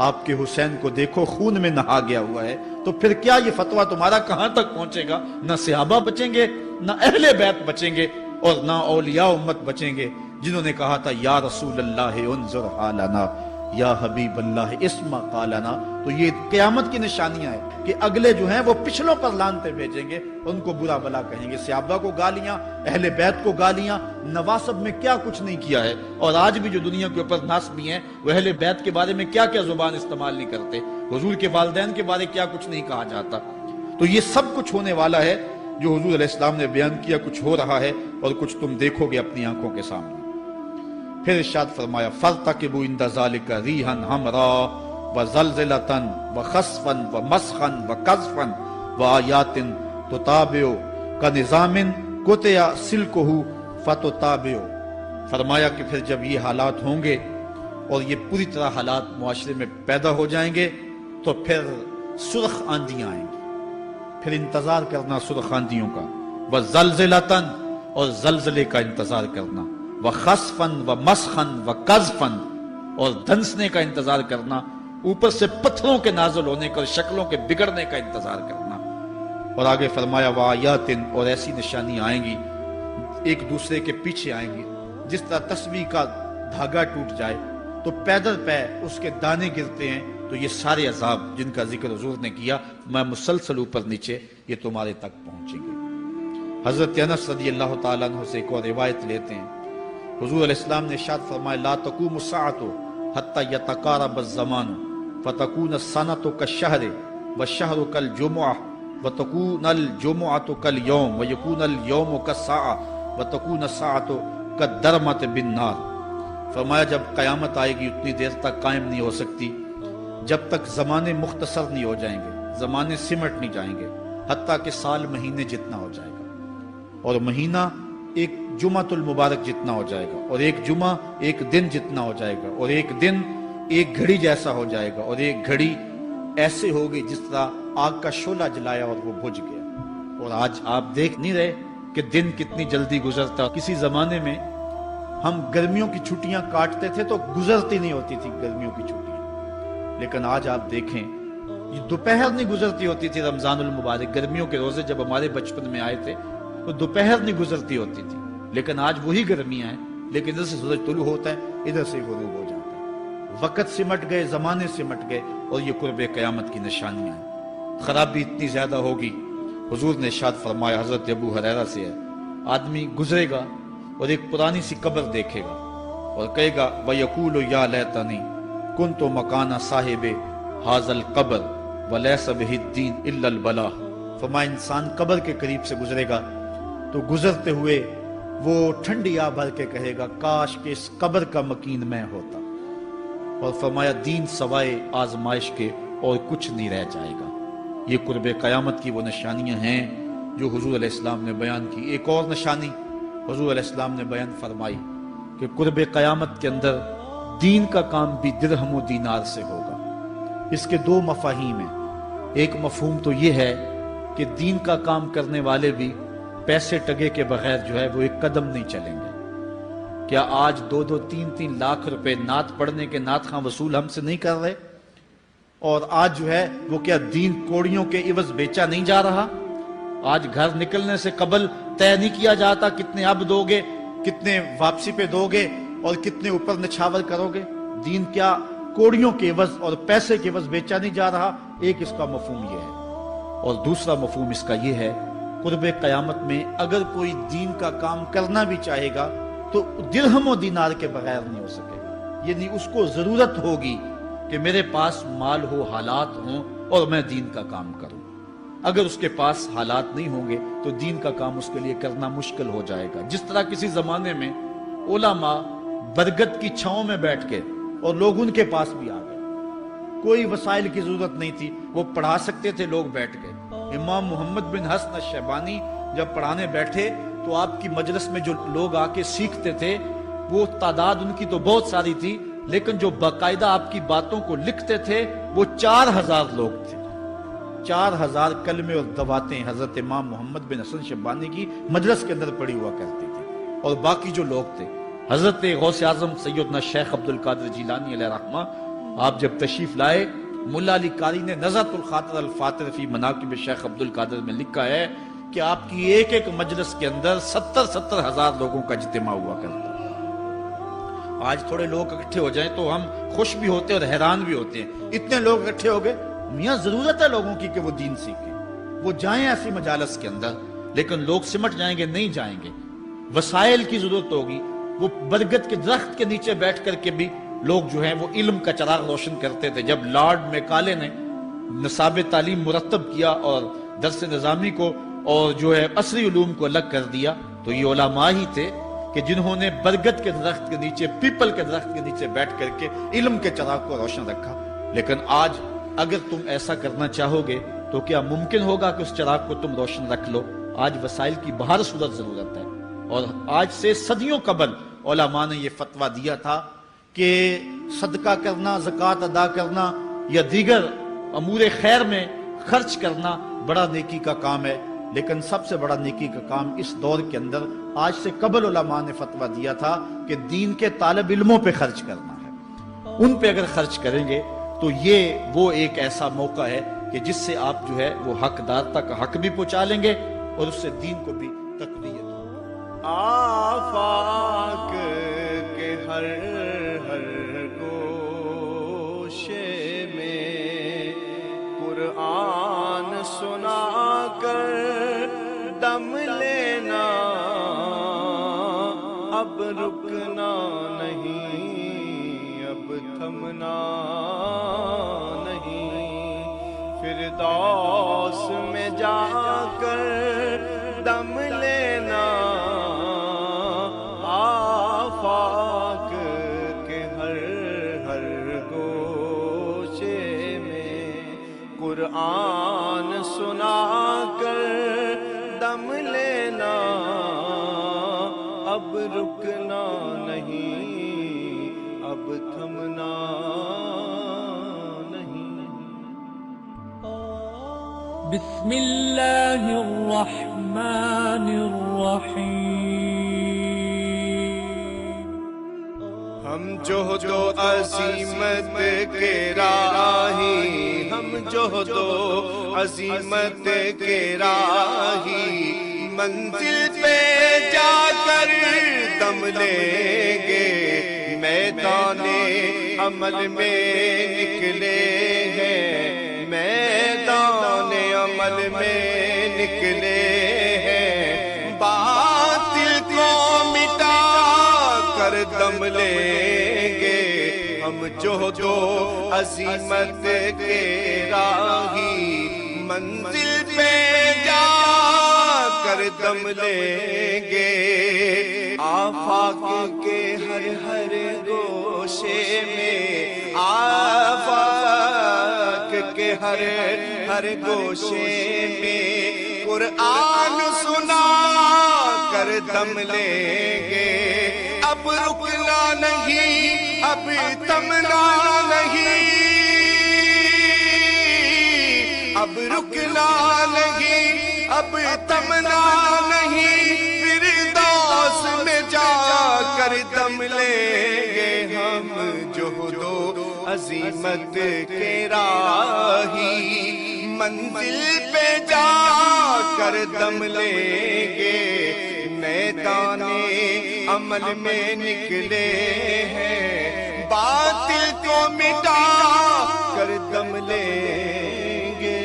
آپ کے حسین کو دیکھو خون میں نہا گیا ہوا ہے۔ تو پھر کیا یہ فتویٰ تمہارا کہاں تک پہنچے گا؟ نہ صحابہ بچیں گے، نہ اہل بیت بچیں گے، اور نہ اولیاء امت بچیں گے، جنہوں نے کہا تھا یا رسول اللہ انظر حالنا یا حبیب اللہ اسمع قالنا۔ تو یہ قیامت کی نشانیاں ہیں کہ اگلے جو ہیں وہ پچھلوں پر لعنتیں بھیجیں گے، ان کو برا بلا کہیں گے، صحابہ کو گالیاں، اہل بیت کو گالیاں، نواسب میں کیا کچھ نہیں کیا ہے۔ اور آج بھی جو دنیا کے اوپر ناسبی ہیں وہ اہل بیت کے بارے میں کیا کیا زبان استعمال نہیں کرتے، حضور کے والدین کے بارے کیا کچھ نہیں کہا جاتا۔ تو
تو یہ سب کچھ ہونے والا ہے جو حضور علیہ السلام نے بیان کیا، کچھ ہو رہا ہے اور کچھ تم دیکھو گے اپنی آنکھوں کے سامنے۔ پھر ارشاد فرمایا فَارْتَقِبُوا عِنْدَ ذَلِكَ رِيحًا حَمْرَاءَ وَزَلْزَلَةً وَخَسْفًا وَمَسْخًا وَقَذْفًا وَآيَاتٍ تُتَابِعُ كَنِظَامٍ قُطِعَ سِلْكُهُ فَتُتَابِعُ۔ فرمایا کہ پھر جب یہ حالات ہوں گے اور یہ پوری طرح حالات معاشرے میں پیدا ہو جائیں گے تو پھر سرخ آندیاں آئیں گی، پھر انتظار کرنا سرخ آندیوں کا، وَزَلْزَلَةً اور زلزلے کا انتظار کرنا، وَخَسْفًا وَمَسْخًا وَقَذْفًا اور دھنسنے کا انتظار کرنا، اوپر سے پتھروں کے نازل ہونے کا اور شکلوں کے بگڑنے کا انتظار کرنا۔ اور آگے فرمایا وَآیَاتٍ اور ایسی نشانیاں آئیں گی ایک دوسرے کے پیچھے آئیں گی، جس طرح تسبیح کا دھاگا ٹوٹ جائے تو پیدل پہ اس کے دانے گرتے ہیں، تو یہ سارے عذاب جن کا ذکر حضور نے کیا میں مسلسل اوپر نیچے یہ تمہارے تک پہنچیں گے۔ حضرت انس رضی اللہ تعالیٰ عنہ سے ایک اور روایت لیتے ہیں، حضور علیہ السلام نے ارشاد فرمایا لا تقوم الساعۃ حتی یتقارب الزمان فتکون السنۃ کالشہر والشہر کالجمعہ وتکون الجمعۃ کالیوم ویکون اليوم کالساعۃ وتکون الساعۃ کالدرمۃ بالنار۔ فرمایا جب قیامت آئے گی اتنی دیر تک قائم نہیں ہو سکتی جب تک زمانے مختصر نہیں ہو جائیں گے، زمانے سمٹ نہیں جائیں گے، حتیٰ کہ سال مہینے جتنا ہو جائے گا، اور مہینہ ایک جمعۃ المبارک جتنا ہو جائے گا، اور ایک جمعہ ایک دن جتنا ہو جائے گا، اور ایک دن ایک گھڑی جیسا ہو جائے گا، اور ایک گھڑی ایسے ہوگی جس طرح آگ کا شعلہ جلایا اور وہ بجھ گیا۔ اور آج آپ دیکھ نہیں رہے کہ دن کتنی جلدی گزرتا۔ کسی زمانے میں ہم گرمیوں کی چھٹیاں کاٹتے تھے تو گزرتی نہیں ہوتی تھی گرمیوں کی چھٹیاں، لیکن آج آپ دیکھیں یہ دوپہر نہیں گزرتی ہوتی تھی۔ رمضان المبارک گرمیوں کے روزے جب ہمارے بچپن میں آئے تھے تو دوپہر نہیں گزرتی ہوتی تھی، لیکن آج وہی گرمیاں ہیں، لیکن ادھر سے سورج طلوع ہوتا ہے ادھر سے غروب ہو جاتا ہے۔ وقت سمٹ گئے، زمانے سمٹ گئے، اور یہ قرب قیامت کی نشانیاں ہیں۔ خرابی اتنی زیادہ ہوگی، حضور نے ارشاد فرمایا حضرت ابو ہریرہ سے ہے، آدمی گزرے گا اور ایک پرانی سی قبر دیکھے گا اور کہے گا وَيَقُولُ يَا لَيْتَنِي كُنْتُ مَكَانَ صَاحِبِ هَذَا الْقَبْرِ وَلَيْسَ بِهِ الدِّينُ إِلَّا الْبَلَاءُ۔ فرمایا انسان قبر کے قریب سے گزرے گا تو گزرتے ہوئے وہ ٹھنڈی آہ بھر کے کہے گا کاش کہ اس قبر کا مکین میں ہوتا، اور فرمایا دین سوائے آزمائش کے اور کچھ نہیں رہ جائے گا۔ یہ قرب قیامت کی وہ نشانیاں ہیں جو حضور علیہ السلام نے بیان کی۔ ایک اور نشانی حضور علیہ السلام نے بیان فرمائی کہ قرب قیامت کے اندر دین کا کام بھی درہم و دینار سے ہوگا۔ اس کے دو مفاہیم ہیں۔ ایک مفہوم تو یہ ہے کہ دین کا کام کرنے والے بھی پیسے ٹگے کے بغیر جو ہے وہ ایک قدم نہیں چلیں گے۔ کیا آج 2-2 3-3 لاکھ روپے نعت پڑھنے کے نعت خواں وصول ہم سے نہیں کر رہے؟ اور آج جو ہے وہ کیا دین کوڑیوں کے عوض بیچا نہیں جا رہا؟ آج گھر نکلنے سے قبل طے نہیں کیا جاتا کتنے اب دو گے، کتنے واپسی پہ دو گے اور کتنے اوپر نچھاور کرو گے؟ دین کیا کوڑیوں کے عوض اور پیسے کے عوض بیچا نہیں جا رہا؟ ایک اس کا مفہوم یہ ہے، اور دوسرا مفہوم اس کا یہ ہے قرب قیامت میں اگر کوئی دین کا کام کرنا بھی چاہے گا تو درہم و دینار کے بغیر نہیں ہو سکے گا۔ یعنی اس کو ضرورت ہوگی کہ میرے پاس مال ہو، حالات ہوں اور میں دین کا کام کروں۔ اگر اس کے پاس حالات نہیں ہوں گے تو دین کا کام اس کے لیے کرنا مشکل ہو جائے گا۔ جس طرح کسی زمانے میں علماء برگد کی چھاؤں میں بیٹھ کے اور لوگ ان کے پاس بھی آ گئے، کوئی وسائل کی ضرورت نہیں تھی، وہ پڑھا سکتے تھے، لوگ بیٹھ گئے۔ امام محمد بن حسن الشیبانی جب پڑھانے بیٹھے تو آپ کی مجلس میں جو لوگ آ کے سیکھتے تھے وہ تعداد ان کی تو بہت ساری تھی، لیکن جو باقاعدہ آپ کی باتوں کو لکھتے تھے وہ 4000 لوگ تھے۔ 4000 کلمے اور دواتیں حضرت امام محمد بن حسن شیبانی کی مجلس کے اندر پڑی ہوا کرتی تھی، اور باقی جو لوگ تھے حضرت غوث اعظم سیدنا شیخ عبد القادر جیلانی علیہ رحمہ آپ جب تشریف لائے، ملا علی قاری نے نزہۃ الخاطر الفاطر فی مناقب شیخ عبد القادر میں لکھا ہے کہ آپ کی ایک ایک مجلس کے اندر 70-70 ہزار لوگوں کا اجتماع ہوا کرتا۔ آج تھوڑے لوگ اکٹھے ہو جائیں تو ہم خوش بھی ہوتے اور حیران بھی ہوتے ہیں، اتنے لوگ اکٹھے ہو گئے۔ میاں ضرورت ہے لوگوں کی کہ وہ دین سیکھیں، وہ جائیں ایسی مجالس کے اندر، لیکن لوگ سمٹ جائیں گے نہیں جائیں گے۔ وسائل کی ضرورت ہوگی، وہ برگد کے درخت کے نیچے بیٹھ کر کے بھی لوگ جو ہیں وہ علم کا چراغ روشن کرتے تھے۔ جب لارڈ میکالے نے نصاب تعلیم مرتب کیا اور درس نظامی کو اور جو ہے عصری علوم کو الگ کر دیا، تو یہ علماء ہی تھے کہ جنہوں نے برگد کے درخت کے نیچے، پیپل کے درخت کے نیچے بیٹھ کر کے علم کے چراغ کو روشن رکھا۔ لیکن آج اگر تم ایسا کرنا چاہو گے تو کیا ممکن ہوگا کہ اس چراغ کو تم روشن رکھ لو؟ آج وسائل کی بہر صورت ضرورت ہے، اور آج سے صدیوں قبل علماء نے یہ فتویٰ دیا تھا کہ صدقہ کرنا، زکوٰۃ ادا کرنا یا دیگر امور خیر میں خرچ کرنا بڑا نیکی کا کام ہے، لیکن سب سے بڑا نیکی کا کام اس دور کے اندر آج سے قبل علماء نے فتویٰ دیا تھا کہ دین کے طالب علموں پہ خرچ کرنا ہے۔ ان پہ اگر خرچ کریں گے تو یہ وہ ایک ایسا موقع ہے کہ جس سے آپ جو ہے وہ حقدار تک حق بھی پہنچا لیں گے اور اس سے دین کو بھی تقویت ہوگی۔
آفاق کے ہر گوشے میں قرآن سنا کر دم لینا، اب رکنا نہیں، اب تھمنا نہیں، فردوس میں جا کر دم لینا، آفاق کے ہر گوشے میں قرآن سنا کر دم لینا، اب رکنا نہیں، اب تھمنا نہیں۔
بسم اللہ الرحمن الرحیم۔
ہم جوہد و عظیمت کے راہی، ہم جوہد و عظیمت کے راہی، منزل پہ جا کر دم لیں گے، میدان عمل میں نکلے ہیں، میدان عمل میں نکلے ہیں، باطل کو مٹا کر دم لیں گے، ہم جوہد و عظیمت کے راہی، منزل پہ جا کر دم لیں گے، آفاق کے ہر گوشے میں، آفاق کے ہر گوشے میں قرآن سنا کر دم لیں گے، اب رکنا نہیں، اب تھمنا نہیں، اب رکنا نہیں، اب تھمنا نہیں، فردوس میں جا کر دم لیں گے، ہم جوہد و عظیمت کے راہی، منزل پہ جا کر دم لیں گے، میدان عمل میں نکلے ہیں، باطل کو مٹا کر دم لیں گے۔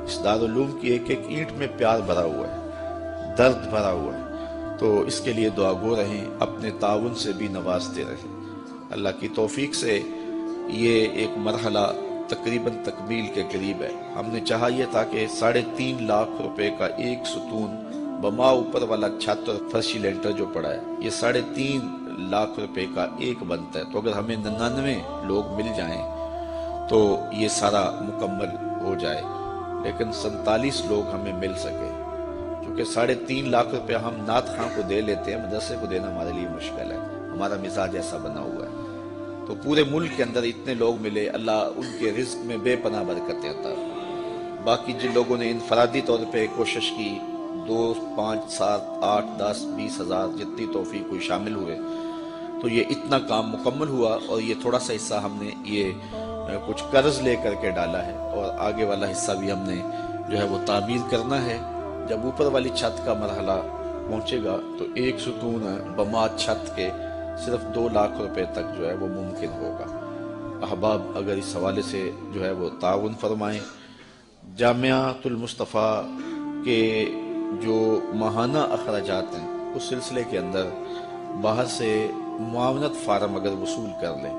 اس دارالعلوم کی ایک ایک اینٹ میں پیار بھرا ہوا ہے، درد بھرا ہوا ہے، تو اس کے لیے دعا گو رہیں، اپنے تعاون سے بھی نوازتے رہیں۔ اللہ کی توفیق سے یہ ایک مرحلہ تقریباً تکمیل کے قریب ہے۔ ہم نے چاہا یہ تھا کہ 3.5 لاکھ روپے کا ایک ستون بما اوپر والا چھت اور فرشی لینٹر جو پڑا ہے، یہ 3.5 لاکھ روپے کا ایک بنتا ہے، تو اگر ہمیں 99 لوگ مل جائیں تو یہ سارا مکمل ہو جائے، لیکن 47 لوگ ہمیں مل سکے، کیونکہ 3.5 لاکھ روپے ہم نعت خواں کو دے لیتے ہیں، مدرسے کو دینا ہمارے لیے مشکل ہے، ہمارا مزاج ایسا بنا ہوا ہے۔ تو پورے ملک کے اندر اتنے لوگ ملے، اللہ ان کے رزق میں بے پناہ برکتیں عطا۔ باقی جن لوگوں نے انفرادی طور پہ کوشش کی، 2، 5، 7، 8، 10، 20 ہزار جتنی توفیق کوئی شامل ہوئے، تو یہ اتنا کام مکمل ہوا، اور یہ تھوڑا سا حصہ ہم نے یہ کچھ قرض لے کر کے ڈالا ہے، اور آگے والا حصہ بھی ہم نے جو ہے وہ تعمیر کرنا ہے۔ جب اوپر والی چھت کا مرحلہ پہنچے گا تو ایک ستون بما چھت کے صرف 2 لاکھ روپے تک جو ہے وہ ممکن ہوگا۔ احباب اگر اس حوالے سے جو ہے وہ تعاون فرمائیں۔ جامعۃ المصطفیٰ کے جو ماہانہ اخراجات ہیں اس سلسلے کے اندر باہر سے معاونت فارم اگر وصول کر لیں،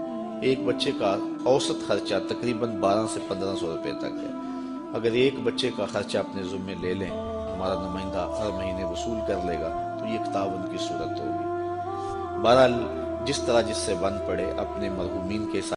ایک بچے کا اوسط خرچہ تقریباً 1200 سے 1500 روپے تک ہے۔
اگر ایک بچے کا خرچہ اپنے ذمے لے لیں، ہمارا نمائندہ ہر مہینے وصول کر لے گا، تو یہ تعاون کی صورت ہوگی۔ بہرحال جس طرح جس سے بن پڑے اپنے مرحومین کے ساتھ